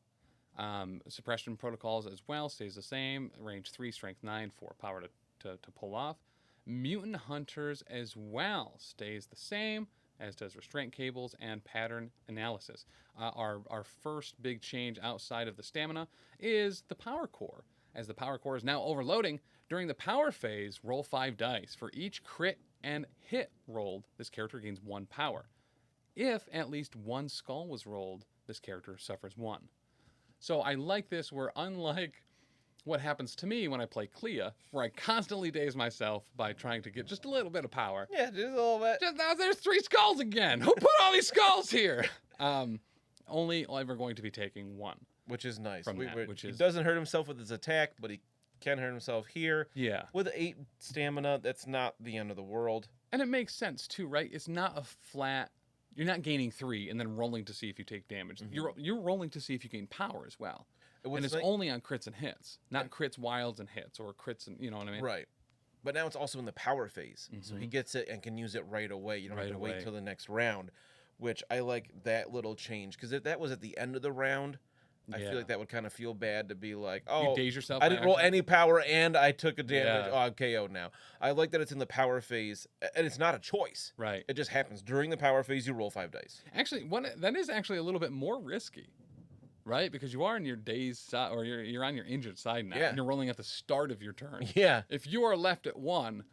Suppression protocols as well stays the same. Range 3, strength 9, 4 power to pull off. Mutant hunters as well stays the same, as does restraint cables and pattern analysis. Our first big change outside of the stamina is the power core. As the power core is now overloading, during the power phase, roll 5 dice. For each crit and hit rolled, this character gains 1 power. If at least 1 skull was rolled, this character suffers 1. So I like this, where unlike what happens to me when I play Clea, where I constantly daze myself by trying to get just a little bit of power. Yeah, just a little bit. Just now there's 3 skulls again. Who put all these skulls here? Only ever going to be taking 1. Which is nice. From that, which he is- doesn't hurt himself with his attack, but he can hurt himself here. Yeah. With 8 stamina, that's not the end of the world. And it makes sense too, right? It's not a flat. You're not gaining 3 and then rolling to see if you take damage. You're rolling to see if you gain power as well. And it's only on crits and hits, not crits, wilds, and hits, or crits and, you know what I mean? Right. But now it's also in the power phase. So he gets it and can use it right away. You don't have to wait till the next round, which I like that little change. Because if that was at the end of the round, I feel like that would kind of feel bad to be like, oh, You daze yourself I didn't roll back. any power and I took a damage. Yeah. Oh, I'm KO'd now. I like that it's in the power phase, and it's not a choice. Right. It just happens. During the power phase, you roll 5 dice. Actually, that is actually a little bit more risky, right? Because you are in your dazed side, or you're on your injured side now, and you're rolling at the start of your turn. Yeah. If you are left at 1,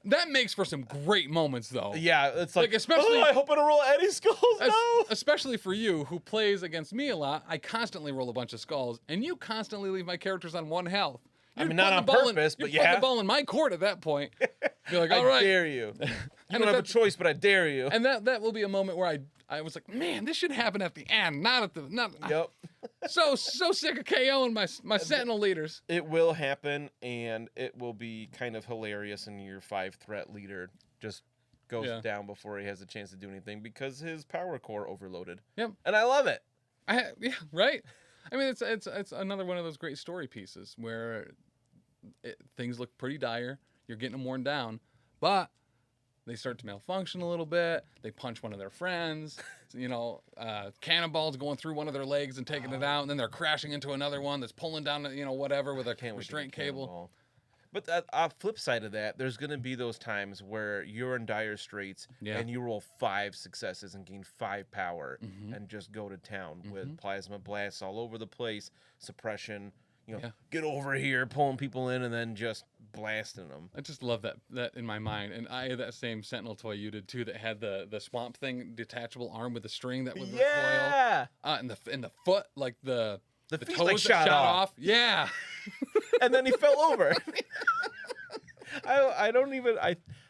that makes for some great moments, though. Yeah, it's like especially, oh, I hope I don't roll any skulls. No. Especially for you, who plays against me a lot. I constantly roll a bunch of skulls, and you constantly leave my characters on 1 health. I mean, not on purpose, but you're putting the ball in my court at that point. You're like, all right. I dare you. You don't have a choice, but I dare you. And that will be a moment where I was like, man, this should happen at the end, not at the. Yep. So sick of KOing my Sentinel leaders. It will happen, and it will be kind of hilarious, and your 5 threat leader just goes down before he has a chance to do anything because his power core overloaded. Yep. And I love it. Yeah, right? I mean, it's another one of those great story pieces where things look pretty dire. You're getting them worn down, but they start to malfunction a little bit. They punch one of their friends. Cannonballs going through one of their legs and taking it out, and then they're crashing into another one that's pulling down, whatever with a restraint cable. But on the flip side of that, there's going to be those times where you're in dire straits and you roll 5 successes and gain 5 power and just go to town with plasma blasts all over the place, suppression, get over here, pulling people in and then just blasting them. I just love that in my mind. And I had that same Sentinel toy you did too that had the swamp thing, detachable arm with the string that would recoil. And the foot, like the feet toes like shot off. Yeah. And then he fell over. I don't even.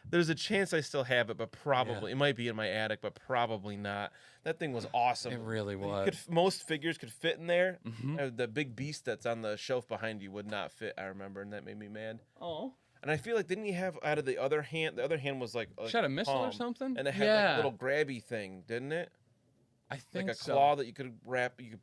There's a chance I still have it, but probably it might be in my attic, but probably not. That thing was awesome. It really was. Most figures could fit in there. The big beast that's on the shelf behind you would not fit. I remember, and that made me mad. Oh. And I feel like, didn't he have out of the other hand? The other hand was like shot a missile or palm, something. and it had like a little grabby thing, didn't it? I think like a claw that you could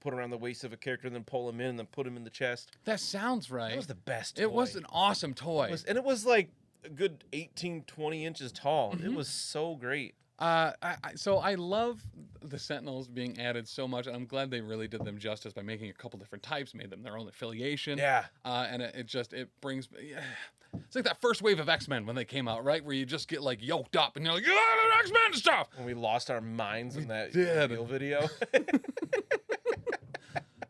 put around the waist of a character, and then pull him in, and then put him in the chest. That sounds right. That was the best toy. It was an awesome toy. And it was like a good 18, 20 inches tall. It was so great. So I love the Sentinels being added so much, and I'm glad they really did them justice by making a couple different types, made them their own affiliation. Yeah. And it brings. It's like that first wave of X-Men when they came out, right? Where you just get like yoked up and you're like, X-Men stuff. When we lost our minds in that reveal video.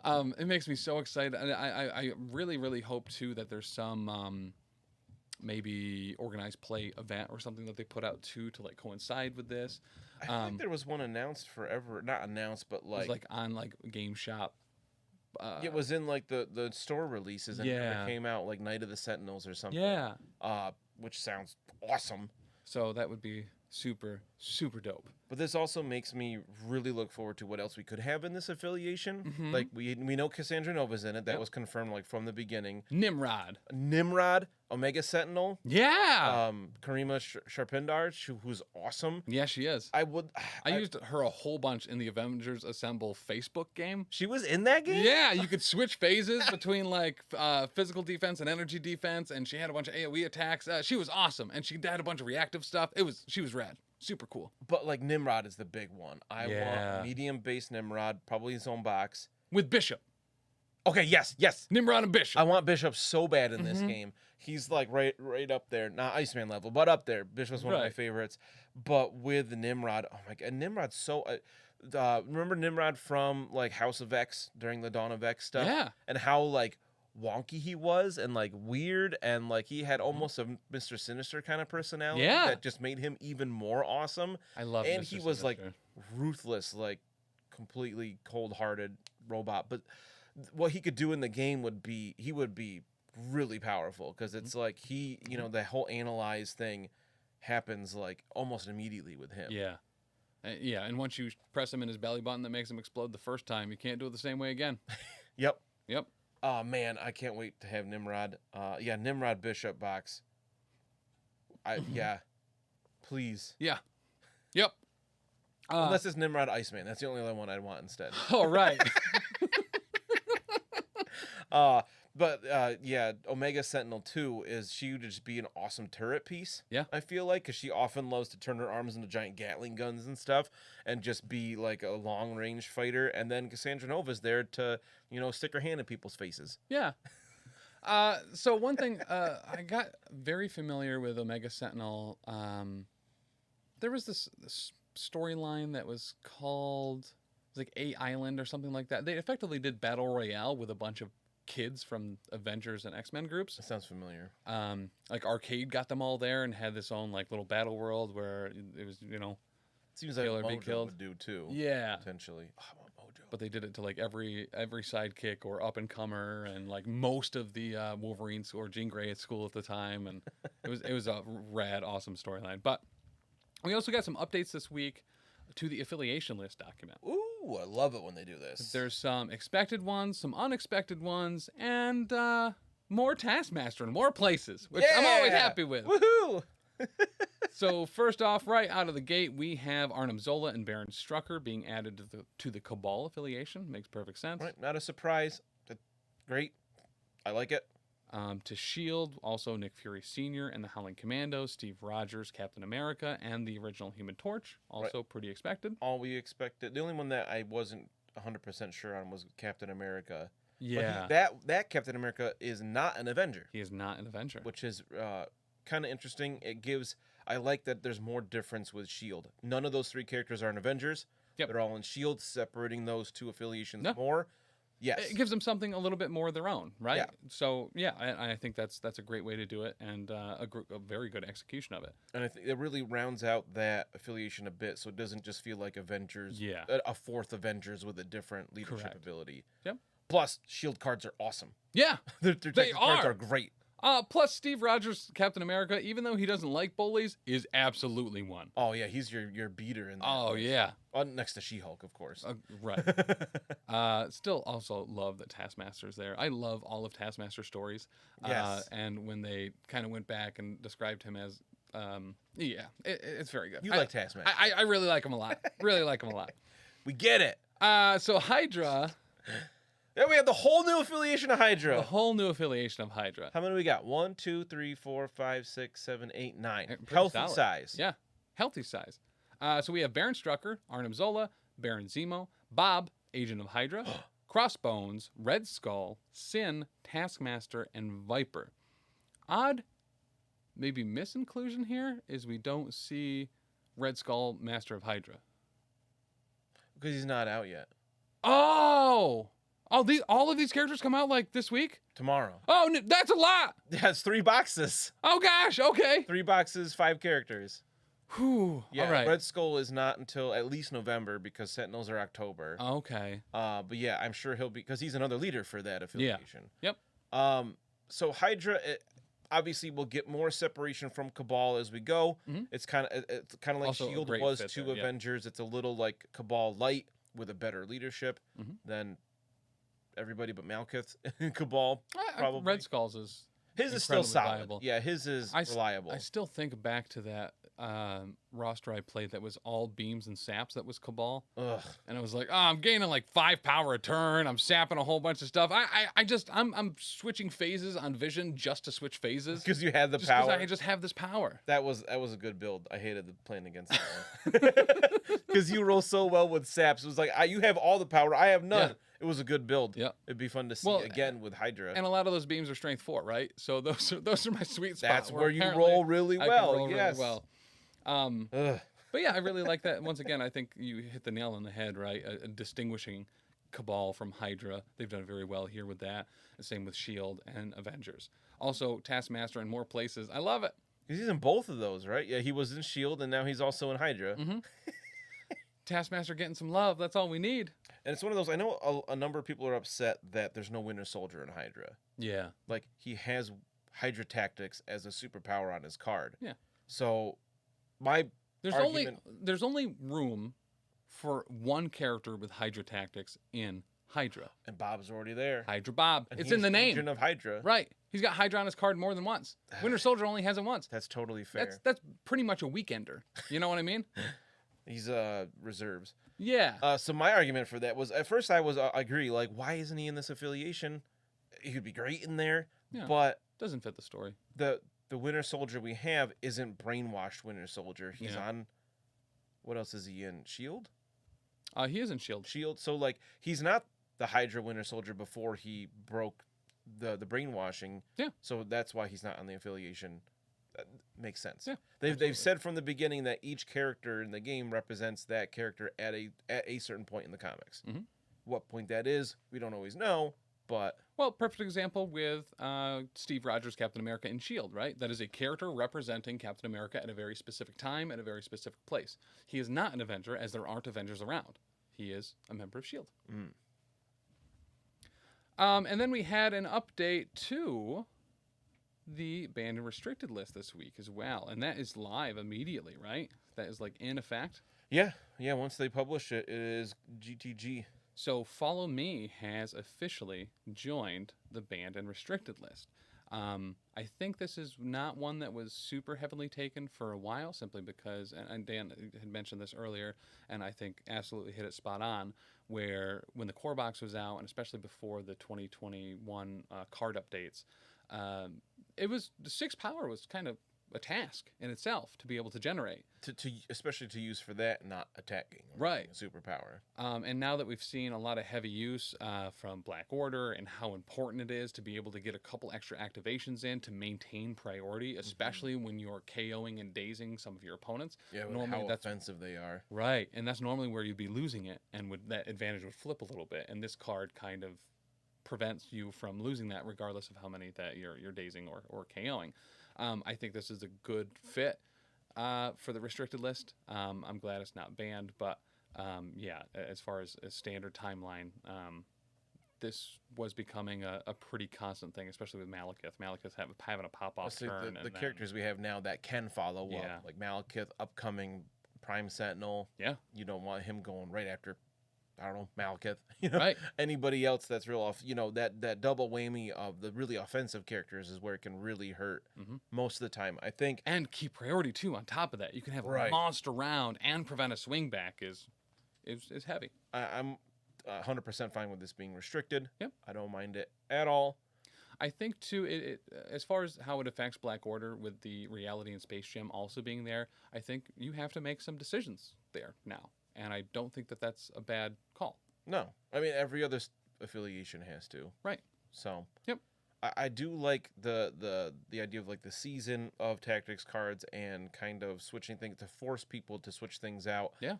It makes me so excited. And I really, really hope too that there's some maybe organized play event or something that they put out too to like coincide with this. I think there was one announced forever, not announced, but like, it was like on like Game Shop. It was in like the store releases, and it came out like Night of the Sentinels or something. Yeah. Which sounds awesome. So that would be super, super dope. But this also makes me really look forward to what else we could have in this affiliation. Like we know Cassandra Nova's in it. That was confirmed like from the beginning. Nimrod, Omega Sentinel. Yeah. Karima Sharpendar, who's awesome. Yeah, she is. I used her a whole bunch in the Avengers Assemble Facebook game. She was in that game? Yeah, you could switch phases between like physical defense and energy defense, and she had a bunch of AoE attacks. She was awesome, and she had a bunch of reactive stuff. She was rad. Super cool. But like Nimrod is the big one. I want medium-based Nimrod, probably his own box. With Bishop. Okay, yes. Nimrod and Bishop. I want Bishop so bad in this game. He's like right up there. Not Iceman level, but up there. Bishop's one of my favorites. But with Nimrod, oh my god, Nimrod's so... remember Nimrod from like House of X during the Dawn of X stuff? Yeah. And how like wonky he was and like weird, and like he had almost a Mr. Sinister kind of personality that just made him even more awesome. I love And Mr. he was Sinister. like ruthless, like completely cold-hearted robot. But what he could do in the game would be really powerful, because it's like the whole analyze thing happens like almost immediately with him. Yeah. Yeah, and once you press him in his belly button that makes him explode the first time, you can't do it the same way again. Yep. Oh, man, I can't wait to have Nimrod. Nimrod Bishop box. Please. Yeah. Yep. Unless it's Nimrod Iceman. That's the only other one I'd want instead. All right. But Omega Sentinel 2 she would just be an awesome turret piece. Yeah. I feel like, because she often loves to turn her arms into giant Gatling guns and stuff, and just be like a long range fighter. And then Cassandra Nova's there to, stick her hand in people's faces. Yeah. So one thing, I got very familiar with Omega Sentinel. There was this storyline that was called, it was like A Island or something like that. They effectively did Battle Royale with a bunch of kids from Avengers and X-Men groups. That sounds familiar. Like Arcade got them all there and had this own like little battle world where it was, seems like kill or be Mojo killed. would do too. Yeah. Potentially. Oh, I want Mojo. But they did it to like every sidekick or up and comer and like most of the Wolverines or Jean Grey at school at the time, and it was a rad, awesome storyline. But we also got some updates this week to the affiliation list document. Ooh, I love it when they do this. There's some expected ones, some unexpected ones, and more Taskmaster in more places, which I'm always happy with. Woohoo! So first off, right out of the gate, we have Arnim Zola and Baron Strucker being added to the Cabal affiliation. Makes perfect sense. Right, not a surprise. Great. I like it. To S.H.I.E.L.D., also Nick Fury Sr. and the Howling Commandos, Steve Rogers, Captain America, and the original Human Torch. Also pretty expected. All we expected. The only one that I wasn't 100% sure on was Captain America. Yeah. But that Captain America is not an Avenger. He is not an Avenger. Which is kind of interesting. I like that there's more difference with S.H.I.E.L.D. None of those three characters are in Avengers. Yep. They're all in S.H.I.E.L.D., separating those two affiliations more. Yes. It gives them something a little bit more of their own, right? Yeah. So, I think that's a great way to do it, and a very good execution of it. And I think it really rounds out that affiliation a bit, so it doesn't just feel like Avengers, a fourth Avengers with a different leadership ability. Yep. Plus, S.H.I.E.L.D. cards are awesome. Yeah, their cards are great. Plus, Steve Rogers, Captain America, even though he doesn't like bullies, is absolutely one. Oh yeah, he's your beater in that. Oh list. yeah. Next to She-Hulk, of course. Right. Still also love that Taskmaster's there. I love all of Taskmaster's stories. Yes. And when they kind of went back and described him as, it's very good. You like Taskmaster. I really like him a lot. Really like him a lot. We get it. So Hydra. Yeah, we have the whole new affiliation of Hydra. The whole new affiliation of Hydra. How many we got? 1, 2, 3, 4, 5, 6, 7, 8, 9. Pretty Healthy solid. size. Yeah, healthy size. So we have Baron Strucker, Arnim Zola, Baron Zemo, Bob, Agent of Hydra, Crossbones, Red Skull, Sin, Taskmaster, and Viper. Odd, maybe misinclusion here is we don't see Red Skull, Master of Hydra. Because he's not out yet. Oh, all of these characters come out like this week? Tomorrow. Oh, that's a lot. That's 3 boxes. Oh gosh, okay. 3 boxes, 5 characters. Whew. Yeah, all right. Red Skull is not until at least November because Sentinels are October. Okay. But yeah, I'm sure he'll be, because he's another leader for that affiliation. Yep. So Hydra, obviously, will get more separation from Cabal as we go. Mm-hmm. It's kind of like Also a Shield great was fit to there, yeah. Avengers. It's a little like Cabal light with a better leadership Mm-hmm. than everybody but Malekith in Cabal. Probably. Red Skull's is His is still incredibly solid. viable. Yeah, his is reliable. I still think back to that roster I played that was all beams and saps. That was Cabal. Ugh. And it was like, oh, I'm gaining like 5 power a turn. I'm sapping a whole bunch of stuff. I'm switching phases on Vision just to switch phases. Because you had the Just power. 'cause I just have this power. That was a good build. I hated playing against that one. Because you roll so well with saps. It was like, you have all the power. I have none. Yeah. It was a good build. Yeah. It'd be fun to see again with Hydra. And a lot of those beams are strength 4, right? So those are my sweet spots. That's where you apparently roll really I can well. roll Yes. really well. Ugh. But yeah, I really like that. Once again, I think you hit the nail on the head, right? Distinguishing Cabal from Hydra. They've done very well here with that. The same with S.H.I.E.L.D. and Avengers. Also, Taskmaster in more places. I love it. He's in both of those, right? Yeah, he was in S.H.I.E.L.D. and now he's also in Hydra. Mm-hmm. Taskmaster getting some love. That's all we need. And it's one of those, I know a number of people are upset that there's no Winter Soldier in Hydra. Yeah. Like, he has Hydra Tactics as a superpower on his card. Yeah. So, there's only room for one character with Hydra Tactics in Hydra. And Bob's already there. Hydra Bob. And It's in the name. Agent of Hydra. Right. He's got Hydra on his card more than once. Winter Soldier only has it once. That's totally fair. That's pretty much a weekender. You know what I mean? He's reserves. Yeah. So my argument for that was, at first I agree, like, why isn't he in this affiliation? He would be great in there. Yeah. But Doesn't fit the story. the Winter Soldier we have isn't brainwashed Winter Soldier. He's on, what else is he in? S.H.I.E.L.D.? He is in S.H.I.E.L.D. S.H.I.E.L.D. So, like, he's not the Hydra Winter Soldier before he broke the brainwashing. Yeah. So that's why he's not on the affiliation. That makes sense. Yeah. They've said from the beginning that each character in the game represents that character at a certain point in the comics. Mm-hmm. What point that is, we don't always know, but... Well, perfect example with Steve Rogers, Captain America in S.H.I.E.L.D., right? That is a character representing Captain America at a very specific time, at a very specific place. He is not an Avenger, as there aren't Avengers around. He is a member of S.H.I.E.L.D. And then we had an update to the banned and restricted list this week as well. And that is live immediately, right? That is like in effect. Yeah. Once they publish it, it is GTG. So Follow Me has officially joined the banned and restricted list. I think this is not one that was super heavily taken for a while, simply because, and Dan had mentioned this earlier, and I think absolutely hit it spot on, where when the core box was out, and especially before the 2021 card updates, it was, the 6 power was kind of a task in itself to be able to generate. Especially to use for that, not attacking. Right. Superpower. And now that we've seen a lot of heavy use from Black Order and how important it is to be able to get a couple extra activations in to maintain priority, especially when you're KOing and dazing some of your opponents. Yeah, normally how offensive they are. Right, and that's normally where you'd be losing it, and that advantage would flip a little bit, and this card kind of prevents you from losing that regardless of how many that you're dazing or KOing. I think this is a good fit for the restricted list. I'm glad it's not banned, but yeah, as far as a standard timeline, this was becoming a pretty constant thing, especially with Malekith. Malekith having a pop-off turn. The characters we have now that can follow up, like Malekith, upcoming Prime Sentinel. Yeah. You don't want him going right after, I don't know, Malekith. You know? Right. Anybody else that's real off, that double whammy of the really offensive characters is where it can really hurt most of the time, I think. And key priority, too, on top of that. You can have a monster round and prevent a swing back is heavy. I'm 100% fine with this being restricted. Yep. I don't mind it at all. I think, too, it as far as how it affects Black Order with the Reality and Space Gem also being there, I think you have to make some decisions there now. And I don't think that that's a bad call. No. I mean, every other affiliation has to. Right. So. Yep. I do like the idea of like the season of tactics cards and kind of switching things to force people to switch things out. Yeah.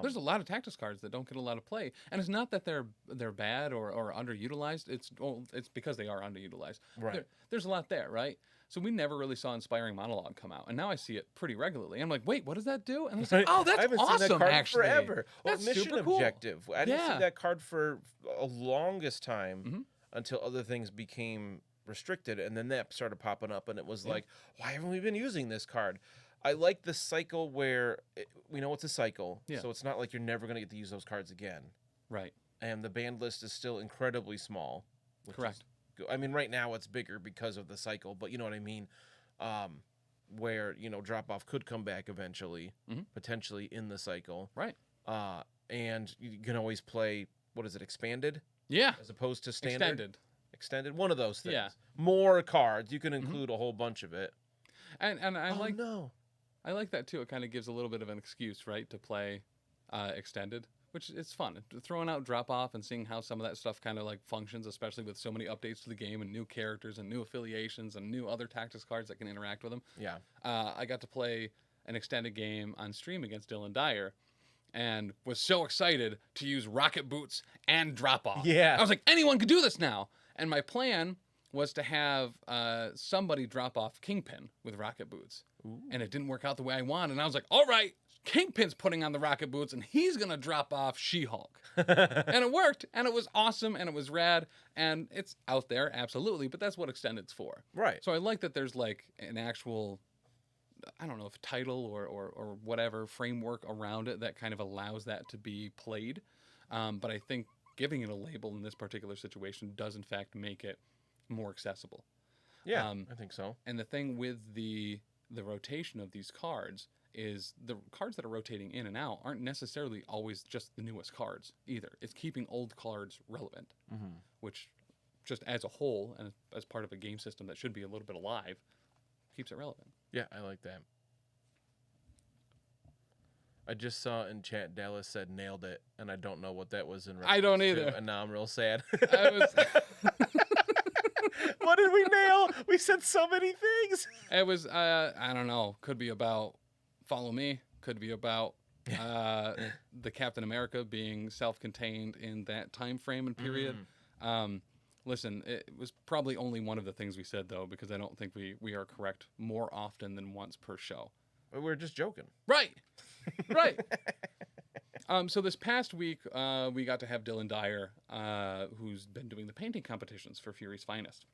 There's a lot of tactics cards that don't get a lot of play, and it's not that they're bad or underutilized. It's because they are underutilized. Right. There's a lot there, right? So we never really saw Inspiring Monologue come out, and now I see it pretty regularly. I'm like, wait, what does that do? And I'm like, oh, that's I haven't awesome. seen that card actually, forever. Well, that's mission super cool. objective. I didn't see that card for a longest time until other things became restricted, and then that started popping up, and it was like, why haven't we been using this card? I like the cycle where we know it's a cycle, so it's not like you're never going to get to use those cards again. Right. And the banned list is still incredibly small. Correct. I mean, right now it's bigger because of the cycle, but you know what I mean? Where, drop-off could come back eventually, potentially in the cycle. Right. And you can always play, what is it, expanded? Yeah. As opposed to standard? Extended, one of those things. Yeah. More cards. You can include a whole bunch of it. And I I like that too. It kind of gives a little bit of an excuse, right, to play extended, which is fun. Throwing out drop off and seeing how some of that stuff kind of like functions, especially with so many updates to the game and new characters and new affiliations and new other tactics cards that can interact with them. Yeah. I got to play an extended game on stream against Dylan Dyer, and was so excited to use rocket boots and drop off. Yeah. I was like, anyone could do this now. And my plan was to have somebody drop off Kingpin with rocket boots. Ooh. And it didn't work out the way I wanted. And I was like, all right, Kingpin's putting on the rocket boots and he's going to drop off She-Hulk. And it worked. And it was awesome. And it was rad. And it's out there, absolutely. But that's what Extended's for. Right. So I like that there's like an actual, I don't know if title or whatever framework around it that kind of allows that to be played. But I think giving it a label in this particular situation does in fact make it more accessible. Yeah, I think so. And the thing with the rotation of these cards is the cards that are rotating in and out aren't necessarily always just the newest cards either. It's keeping old cards relevant, which just as a whole and as part of a game system that should be a little bit alive, keeps it relevant. Yeah, I like that. I just saw in chat Dallas said nailed it, and I don't know what that was in reference I don't either. To, and now I'm real sad. I was... What did we nail? We said so many things. It was, I don't know, could be about Follow Me, could be about the Captain America being self-contained in that time frame and period. Listen, it was probably only one of the things we said, though, because I don't think we are correct more often than once per show. We're just joking. Right. Right. So this past week, we got to have Dylan Dyer, who's been doing the painting competitions for Fury's Finest,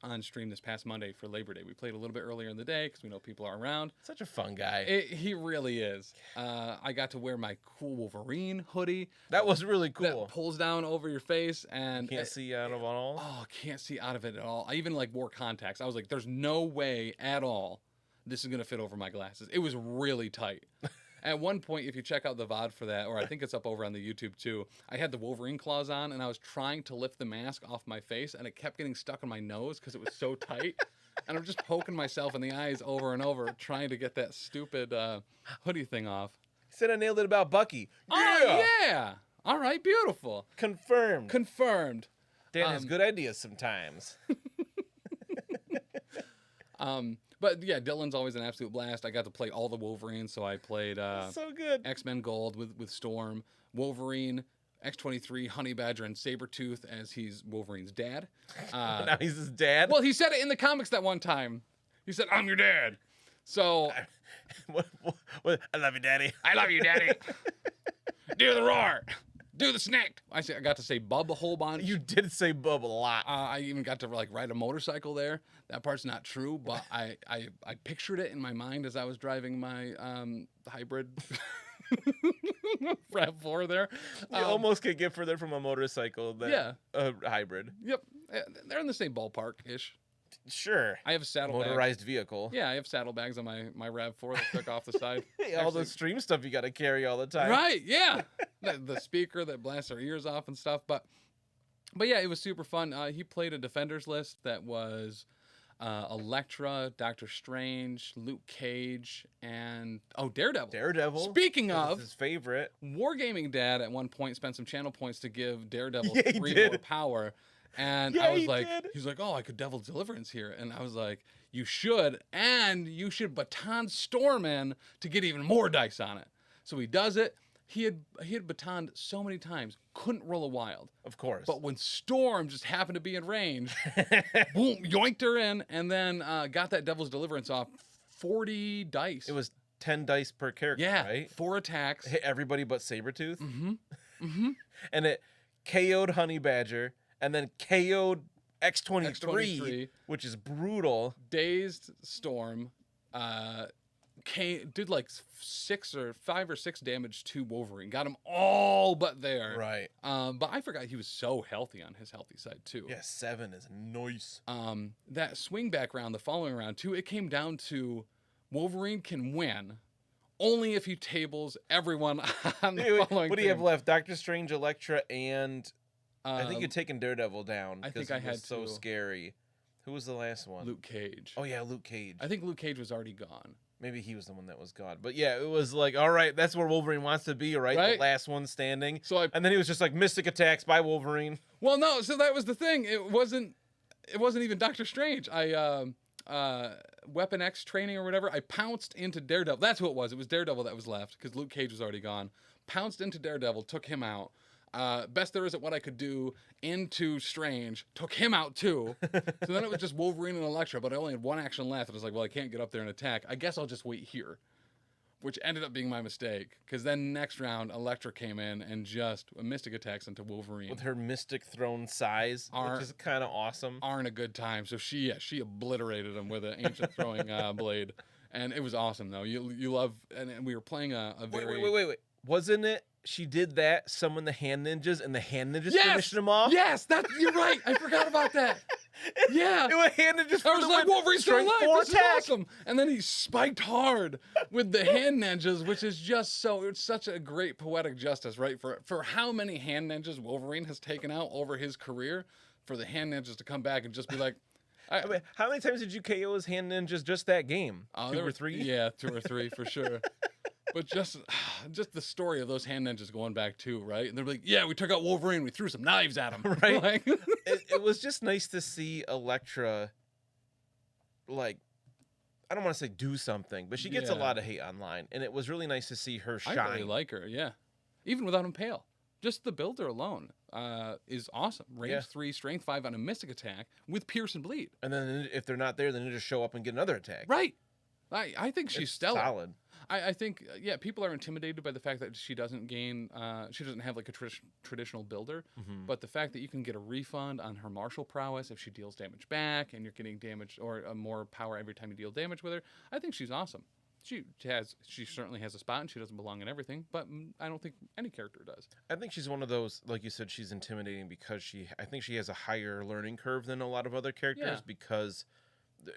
on stream this past Monday for Labor Day. We played a little bit earlier in the day because we know people are around. Such a fun guy. He really is. I got to wear my cool Wolverine hoodie. That was really cool. That pulls down over your face and can't see out of it all. Oh, can't see out of it at all. I even wore contacts. I was like, there's no way at all this is gonna fit over my glasses. It was really tight. At one point, if you check out the VOD for that, or I think it's up over on the YouTube too, I had the Wolverine claws on, and I was trying to lift the mask off my face, and it kept getting stuck in my nose because it was so tight. And I'm just poking myself in the eyes over and over, trying to get that stupid hoodie thing off. He said I nailed it about Bucky. Yeah! Oh, yeah! All right, beautiful. Confirmed. Confirmed. Dan has good ideas sometimes. But yeah, Dylan's always an absolute blast. I got to play all the Wolverines, so I played so good. X-Men Gold with Storm, Wolverine, X-23, Honey Badger, and Sabretooth as he's Wolverine's dad. Now he's his dad? Well, he said it in the comics that one time. He said, I'm your dad. So... I love you, Daddy. I love you, Daddy. Do the roar. do the snack. I got to say bub a whole bunch. You did say bub a lot. I even got to like ride a motorcycle there. That part's not true, but I pictured it in my mind as I was driving my hybrid RAV4 there. You almost could get further from a motorcycle than a hybrid. Yep. They're in the same ballpark-ish. Sure. I have a saddlebag. Motorized vehicle. Yeah, I have saddlebags on my RAV4 that took off the side. All the stream stuff you got to carry all the time. Right, yeah. the speaker that blasts our ears off and stuff. But yeah, it was super fun. He played a Defenders list that was Elektra, Doctor Strange, Luke Cage, and Daredevil. Daredevil. Speaking of, his favorite. Wargaming Dad at one point spent some channel points to give Daredevil 3 more power. And I was like, he's like, oh, I could Devil's Deliverance here. And I was like, you should, and you should baton Storm in to get even more dice on it. So he does it. He had batoned so many times, couldn't roll a wild. Of course. But when Storm just happened to be in range, boom, yoinked her in, and then got that Devil's Deliverance off 40 dice. It was 10 dice per character, right? 4 attacks. Hit everybody but Sabretooth. Mm-hmm. Mm-hmm. And it KO'd Honey Badger, and then KO'd X-23, which is brutal. Dazed Storm did like 5 or 6 damage to Wolverine. Got him all but there. Right. But I forgot he was so healthy on his healthy side too. Yeah, 7 is nice. That swing back round, the following round too, it came down to Wolverine can win only if he tables everyone on the following. What do you have left? Doctor Strange, Elektra, and I think you're taking Daredevil down. I think I had so scary. Who was the last one? Luke Cage. Oh yeah, Luke Cage. I think Luke Cage was already gone. Maybe he was the one that was gone. But yeah, it was like, all right, that's where Wolverine wants to be, right? The last one standing. And then he was just like, mystic attacks by Wolverine. Well, no, so that was the thing. It wasn't even Doctor Strange. Weapon X training or whatever, I pounced into Daredevil. That's who it was. It was Daredevil that was left because Luke Cage was already gone. Pounced into Daredevil, took him out. Best there isn't what I could do into Strange, took him out too. So then it was just Wolverine and Elektra, but I only had 1 action left. And I was like, well, I can't get up there and attack. I guess I'll just wait here, which ended up being my mistake. Because then next round, Elektra came in and just mystic attacks into Wolverine. With her mystic throne size, which is kind of awesome. Aren't a good time. So she obliterated him with an ancient throwing blade. And it was awesome, though. You love, and we were playing a very... Wait. Wasn't it? She did that, summon the hand ninjas, and the hand ninjas finished them off? Yes, you're right. I forgot about that. Yeah. It was hand ninjas. I was like, Wolverine's still alive. This is awesome. And then he spiked hard with the hand ninjas, which is just it's such a great poetic justice, right? For how many hand ninjas Wolverine has taken out over his career, for the hand ninjas to come back and just be like, I mean, how many times did you KO his hand ninjas just that game? 2 or 3? Yeah, 2 or 3 for sure. But just the story of those hand ninjas going back too, right? And they're like, yeah, we took out Wolverine, we threw some knives at him. Right. Like, it was just nice to see Elektra, like, I don't want to say do something, but she gets a lot of hate online. And it was really nice to see her shine. I really like her, yeah. Even without Impale. Just the builder alone is awesome. Range 3, strength 5 on a mystic attack with Pierce and Bleed. And then if they're not there, then they just show up and get another attack. Right. I think she's stellar. Solid. I think, people are intimidated by the fact that she doesn't gain, she doesn't have like a traditional builder, but the fact that you can get a refund on her martial prowess if she deals damage back and you're getting damage or more power every time you deal damage with her, I think she's awesome. She certainly has a spot and she doesn't belong in everything, but I don't think any character does. I think she's one of those, like you said, she's intimidating because I think she has a higher learning curve than a lot of other characters because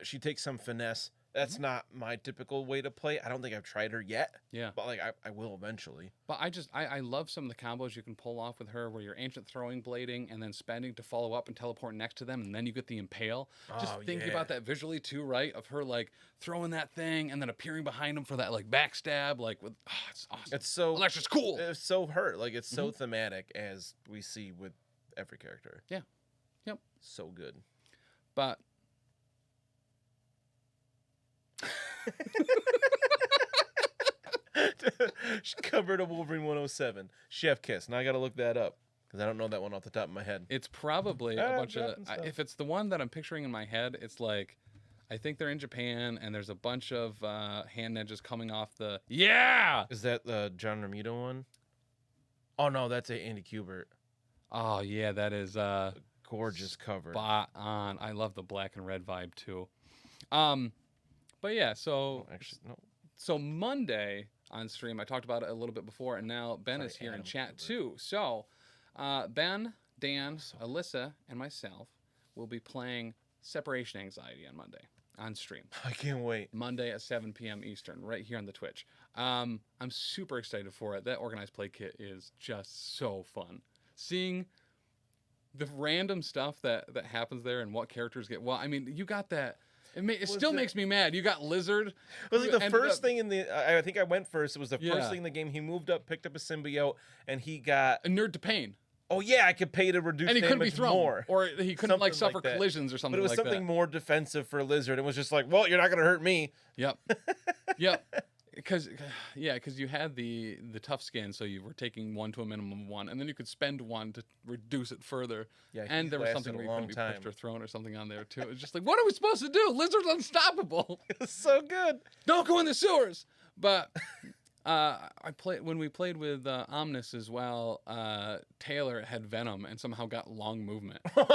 she takes some finesse. That's not my typical way to play. I don't think I've tried her yet. Yeah. But like I will eventually. But I love some of the combos you can pull off with her where you're ancient throwing blading and then spending to follow up and teleport next to them and then you get the impale. Just thinking about that visually too, right? Of her like throwing that thing and then appearing behind him for that like backstab, like with it's awesome. It's so Electra's cool. It's so her. Like it's so thematic as we see with every character. Yeah. Yep. So good. But covered of Wolverine 107 Chef Kiss. Now I gotta look that up because I don't know that one off the top of my head. It's probably a bunch of if it's the one that I'm picturing in my head, it's like I think they're in Japan and there's a bunch of hand ninjas coming off the Is that the John Romita one? Oh no, that's a Andy Kubert. Oh yeah, that is Gorgeous cover. spot on. I love the black and red vibe too. But yeah, so No. So Monday on stream, I talked about it a little bit before, and now Ben is here in chat too. So Ben, Dan, Alyssa, and myself will be playing Separation Anxiety on Monday on stream. I can't wait. Monday at 7 p.m. Eastern, right here on the Twitch. I'm super excited for it. That organized play kit is just so fun. Seeing the random stuff that happens there and what characters get. Well, I mean, you got that. It still makes me mad. You got Lizard. It was like the first thing in the. I think I went first. It was the first thing in the game. He moved up, picked up a symbiote, and he got a nerd to pain. Oh yeah, I could pay to reduce and he couldn't be thrown more, or he couldn't something like suffer like that. collisions or something. But it was like something that. more defensive for Lizard. It was just like, well, you're not gonna hurt me. Yep. Yep. Because you had the tough skin, so you were taking 1 to a minimum of 1, and then you could spend 1 to reduce it further. Yeah, and there was something where you couldn't be pushed or thrown or something on there too. It was just like, what are we supposed to do? Lizard's unstoppable. It was so good. Don't go in the sewers. But when we played with Omnus as well. Taylor had Venom and somehow got long movement. That's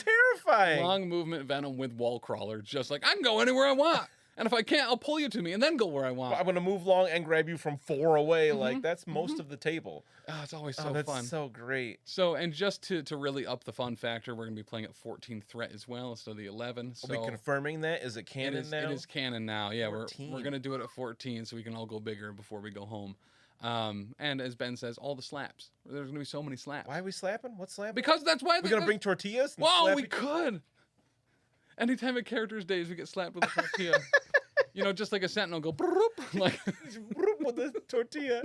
terrifying. Long movement Venom with wall crawler, just like I can go anywhere I want. And if I can't, I'll pull you to me and then go where I want. I'm going to move long and grab you from 4 away. Like, that's most of the table. Oh, it's always so that's fun. So great. So, and just to really up the fun factor, we're going to be playing at 14 threat as well instead of the 11. So are we confirming that? Is it canon now? It is canon now. Yeah, 14. we're going to do it at 14 so we can all go bigger before we go home. And as Ben says, all the slaps. There's going to be so many slaps. Why are we slapping? What's slapping? Because that's why we're going to bring tortillas? Wow, we could. Anytime at Characters Days, we get slapped with a tortilla. You know, just like a sentinel go like with the tortilla.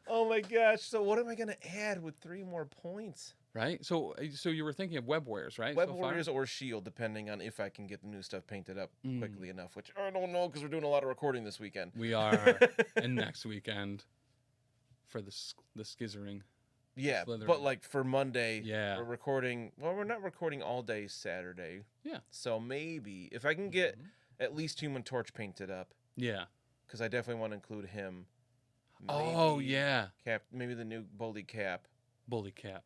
Oh my gosh! So what am I gonna add with 3 more points? Right. So you were thinking of Web Warriors, right? Web Warriors or Shield, depending on if I can get the new stuff painted up quickly enough. Which I don't know because we're doing a lot of recording this weekend. We are, and next weekend for the skizzering. Yeah, but like for Monday, we're recording. Well, we're not recording all day Saturday. Yeah. So maybe if I can get at least Human Torch painted up. Yeah. Because I definitely want to include him. Maybe Cap. Maybe the new Bully Cap. Bully Cap.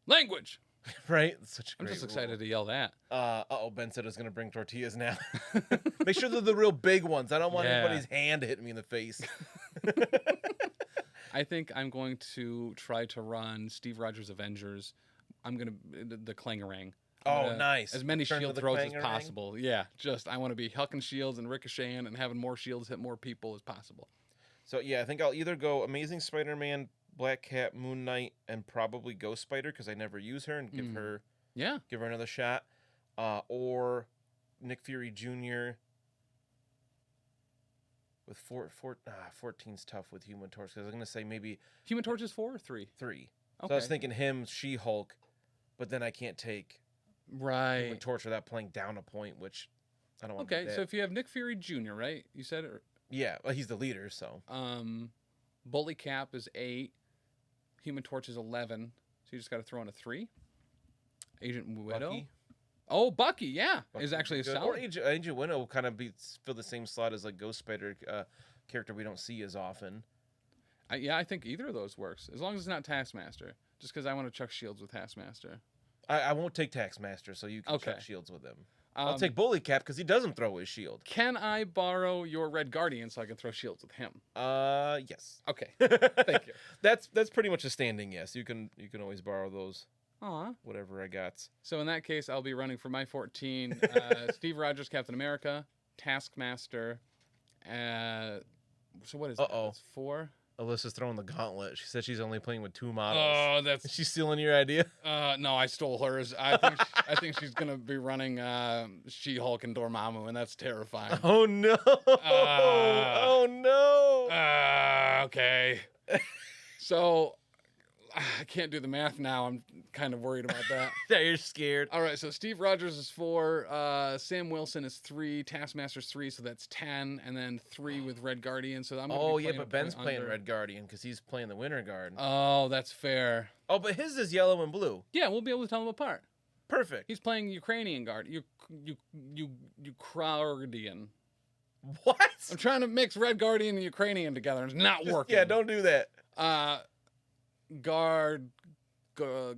Language. Right. That's such a great I'm just excited to yell that. Ben said I was going to bring tortillas now. Make sure they're the real big ones. I don't want anybody's hand hitting me in the face. I think I'm going to try to run Steve Rogers Avengers. I'm going to the Clangarang. Oh, nice. As many shield throws as possible. Yeah, I want to be hucking shields and ricocheting and having more shields hit more people as possible. So, yeah, I think I'll either go Amazing Spider-Man, Black Cat, Moon Knight, and probably Ghost Spider because I never use her and give her another shot. Or Nick Fury Jr. with 14's tough with Human Torch because I was going to say maybe... Human Torch is 4 or 3? 3. Okay. So I was thinking him, She-Hulk, but then I can't take... Right. Human Torch without playing down a point, which I don't want to do that. So if you have Nick Fury Jr., right? You said it? Yeah, well, he's the leader, so. Bully Cap is 8. Human Torch is 11. So you just got to throw in a 3. Agent Widow. Bucky. Oh, Bucky, yeah. Is actually a solid. Or Agent Widow will kind of fill the same slot as like Ghost Spider, character we don't see as often. I think either of those works. As long as it's not Taskmaster. Just because I want to chuck shields with Taskmaster. I won't take Taxmaster, so you can chuck shields with him. I'll take Bully Cap because he doesn't throw his shield. Can I borrow your Red Guardian so I can throw shields with him? Yes. Okay. Thank you. That's pretty much a standing yes. You can always borrow those. Aw. Whatever I got. So in that case, I'll be running for my 14. Steve Rogers, Captain America, Taskmaster. So what is that? That's 4. Alyssa's throwing the gauntlet. She said she's only playing with 2 models. Oh, that's... Is she stealing your idea? No, I stole hers. I think she's going to be running She-Hulk and Dormammu, and that's terrifying. Oh, no. Oh, no. Okay. So... I can't do the math now. I'm kind of worried about that. Yeah, you're scared. All right, so Steve Rogers is 4. Sam Wilson is 3. Taskmaster's 3, so that's 10. And then 3 with Red Guardian. So I'm but Ben's playing Red Guardian because he's playing the Winter Guard. Oh, that's fair. Oh, but his is yellow and blue. Yeah, we'll be able to tell them apart. Perfect. He's playing Ukrainian Guard. Ukrainian. What? I'm trying to mix Red Guardian and Ukrainian together. It's not working. Yeah, don't do that.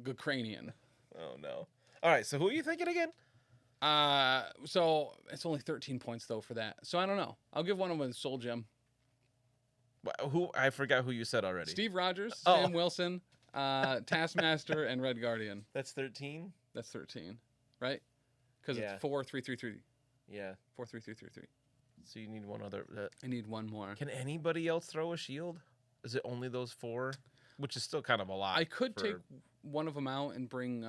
Ukrainian. Oh, no. All right, so who are you thinking again? So it's only 13 points, though, for that. So I don't know. I'll give one of them a Soul Gem. Who? I forgot who you said already. Steve Rogers, Sam Wilson, Taskmaster, and Red Guardian. That's 13? That's 13, right? Because Yeah. it's 4, 3, 3, 3. Yeah. 4, 3, 3, 3, 3. So you need one other. I need one more. Can anybody else throw a shield? Is it only those 4? Which is still kind of a lot. I could take one of them out and bring,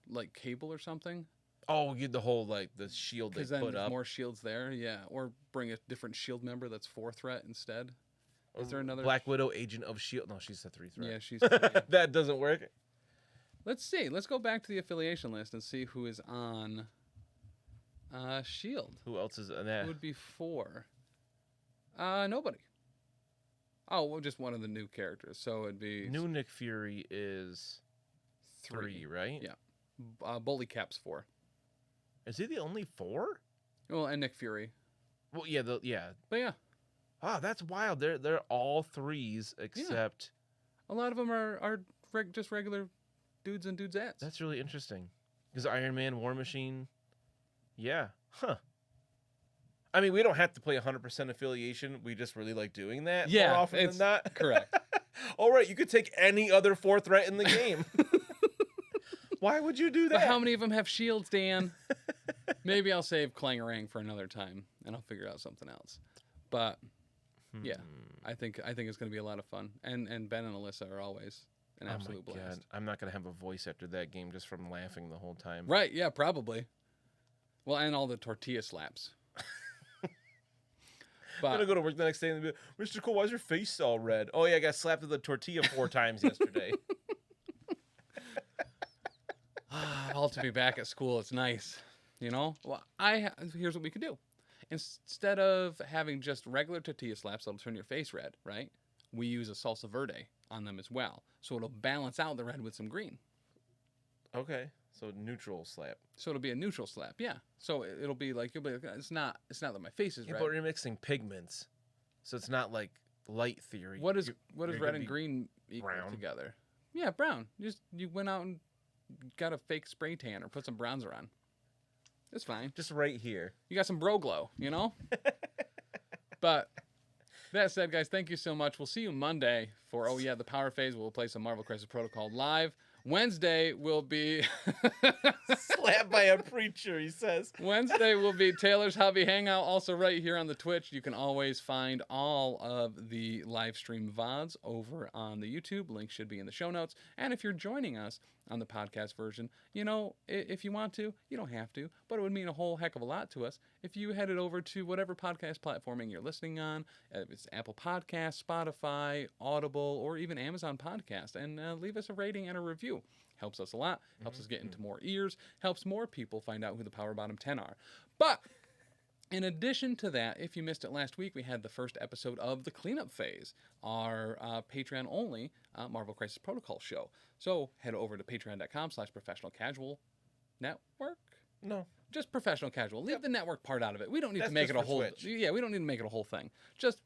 like, Cable or something. Oh, you the whole, like, the shield they Because then put there's up. more shields there, yeah. Or bring a different shield member that's 4 threat instead. Is there another? Black Widow, Agent of S.H.I.E.L.D. No, she's a 3 threat. Yeah, she's... That doesn't work. Let's see. Let's go back to the affiliation list and see who is on S.H.I.E.L.D. Who else is in that? Who would be 4? Nobody. Oh, well, just one of the new characters. So it'd be... New Nick Fury is 3, right? Yeah. Bully Cap's 4. Is he the only 4? Well, and Nick Fury. Well, yeah, yeah. But yeah. Ah, that's wild. They're all 3s except... A lot of them are just regular dudes and dudettes. That's really interesting. Because Iron Man, War Machine... Yeah. Huh. I mean, we don't have to play 100% affiliation. We just really like doing that more often than not. Correct. All right, you could take any other 4 threat in the game. Why would you do that? But how many of them have shields, Dan? Maybe I'll save Clangarang for another time, and I'll figure out something else. But yeah, I think it's going to be a lot of fun. And Ben and Alyssa are always an absolute blast. God. I'm not going to have a voice after that game just from laughing the whole time. Right? Yeah, probably. Well, and all the tortilla slaps. I'm going to go to work the next day and be like, Mr. Cole, why is your face all red? Oh, yeah, I got slapped with a tortilla 4 times yesterday. All to be back at school. It's nice. You know? Well, here's what we could do. Instead of having just regular tortilla slaps that'll turn your face red, right? We use a salsa verde on them as well. So it'll balance out the red with some green. Okay. So neutral slap. So it'll be a neutral slap, yeah. So it'll be like you'll be like, it's not that my face is red. But you're mixing pigments, so it's not like light theory. What is red and green equal together? Yeah, brown. You went out and got a fake spray tan or put some bronzer on. It's fine. Just right here. You got some bro glow, you know. But that said, guys, thank you so much. We'll see you Monday for the power phase. We'll play some Marvel Crisis Protocol live. Wednesday will be slapped by a preacher, he says. Wednesday will be Taylor's Hobby Hangout, also right here on the Twitch. You can always find all of the live stream VODs over on the YouTube. Link should be in the show notes. And if you're joining us on the podcast version, you know, if you want to, you don't have to, but it would mean a whole heck of a lot to us if you headed over to whatever podcast platforming you're listening on. If it's Apple Podcasts, Spotify, Audible, or even Amazon Podcast, and leave us a rating and a review. Helps us a lot, helps us get into more ears, helps more people find out who the Power Bottom 10 are. But in addition to that, if you missed it last week, we had the first episode of the Cleanup Phase, our Patreon-only Marvel Crisis Protocol show. So head over to patreon.com/professionalcasual network. No, just professional casual. Leave the network part out of it. We don't need to make it a whole. Twitch. Yeah, we don't need to make it a whole thing. Just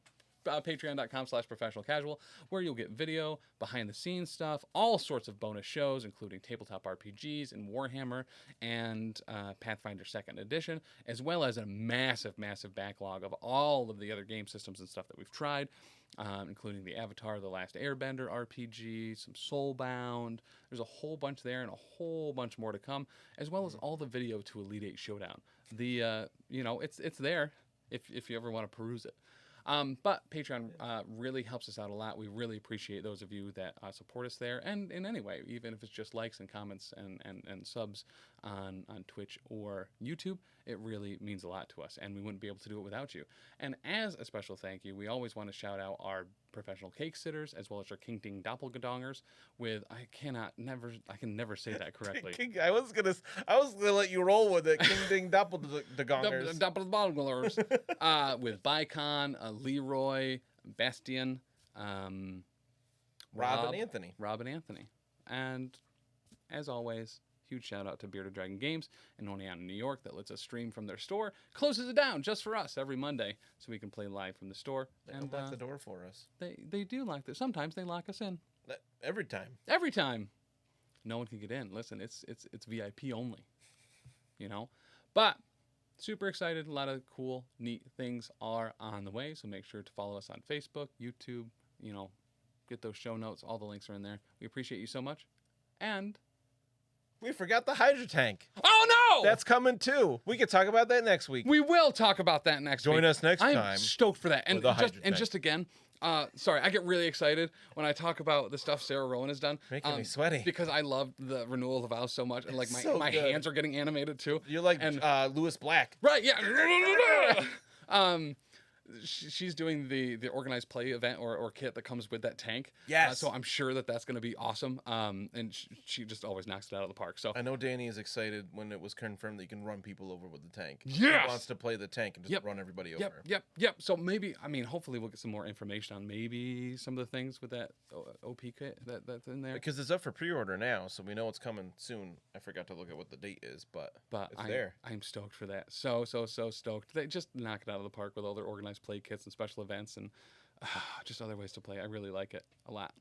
patreon.com/professionalcasual, where you'll get video, behind the scenes stuff, all sorts of bonus shows, including tabletop RPGs and Warhammer and Pathfinder 2nd Edition, as well as a massive backlog of all of the other game systems and stuff that we've tried, including the Avatar: The Last Airbender RPG, some Soulbound. There's a whole bunch there and a whole bunch more to come, as well as all the video to Elite 8 Showdown. The it's there if you ever want to peruse it. But Patreon really helps us out a lot. We really appreciate those of you that support us there, and in any way, even if it's just likes and comments and subs on Twitch or YouTube. It really means a lot to us, and we wouldn't be able to do it without you. And as a special thank you, we always want to shout out our professional cake sitters, as well as our King Ding Doppelgangers. With I can never say that correctly. I was gonna let you roll with it. King Ding Doppelgangers. Doppelgangers. With Bicon, Leroy, Bastian, Rob and Anthony, and as always, huge shout out to Bearded Dragon Games in Oneonta, New York, that lets us stream from their store. Closes it down just for us every Monday so we can play live from the store. They unlock the door for us. They do lock it. Sometimes they lock us in. Every time. Every time. No one can get in. Listen, it's VIP only. You know? But super excited. A lot of cool, neat things are on the way. So make sure to follow us on Facebook, YouTube, you know, get those show notes. All the links are in there. We appreciate you so much. And we forgot the Hydra tank. Oh, no! That's coming too. We can talk about that next week. We will talk about that next week. Join us next time. I'm stoked for that. And just again, sorry, I get really excited when I talk about the stuff Sarah Rowan has done. Making me sweaty. Because I love the Renewal of the Vows so much. And like my hands are getting animated too. You're like Lewis Black. Right, yeah. She's doing the organized play event or kit that comes with that tank. Yes. So I'm sure that's going to be awesome. And she just always knocks it out of the park. So I know Danny is excited when it was confirmed that you can run people over with the tank. Yes. He wants to play the tank and just run everybody over. Yep. So maybe, hopefully we'll get some more information on maybe some of the things with that OP kit that's in there. Because it's up for pre-order now, so we know it's coming soon. I forgot to look at what the date is, but it's there. I'm stoked for that. So stoked. They just knock it out of the park with all their organized play kits and special events and just other ways to play. I really like it a lot.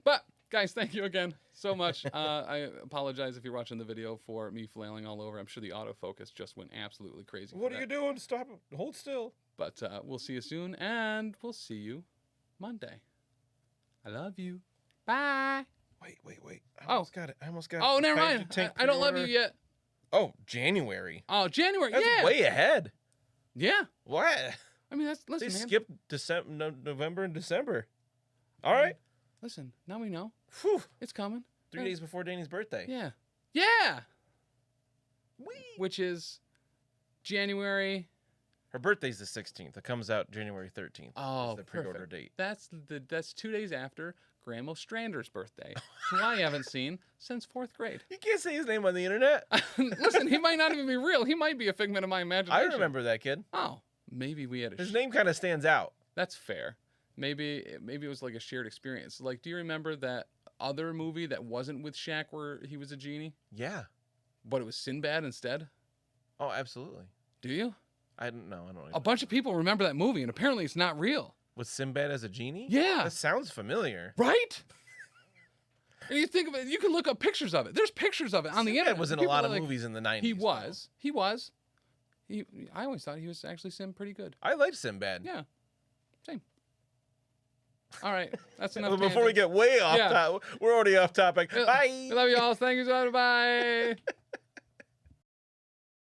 But guys, thank you again so much. I apologize if you're watching the video for me flailing all over. I'm sure the autofocus just went absolutely crazy. What are you doing? Stop it. Hold still. But we'll see you soon, and we'll see you Monday. I love you. Bye. Wait. I almost got it. Oh, never mind. I don't love you yet. Oh, January. Oh, January. That's way ahead. Yeah. What? I mean, listen, they man. skipped November and December. All right. Listen, now we know. Whew. It's coming. 3 days before Danny's birthday. Yeah. Which is January. Her birthday's the 16th. It comes out January 13th. Oh, the pre-order date. That's 2 days after Grandma Strander's birthday, who I haven't seen since 4th grade. You can't say his name on the internet. Listen, he might not even be real. He might be a figment of my imagination. I remember that kid. Oh. Maybe we had his name kind of stands out. That's fair. Maybe it was like a shared experience. Like, do you remember that other movie that wasn't with Shaq where he was a genie? Yeah. But it was Sinbad instead? Oh, absolutely. Do you? I don't know. A bunch of people remember that movie, and apparently it's not real. Was Sinbad as a genie? Yeah. That sounds familiar. Right? And you think of it, you can look up pictures of it. There's pictures of it on the internet. Sinbad was in a lot of movies in the 90s. He was. I always thought he was actually pretty good. I liked Sinbad. Yeah. Same. All right. That's enough. Before we get way off topic, we're already off topic. Bye. I love you all. Thank you so much. Bye.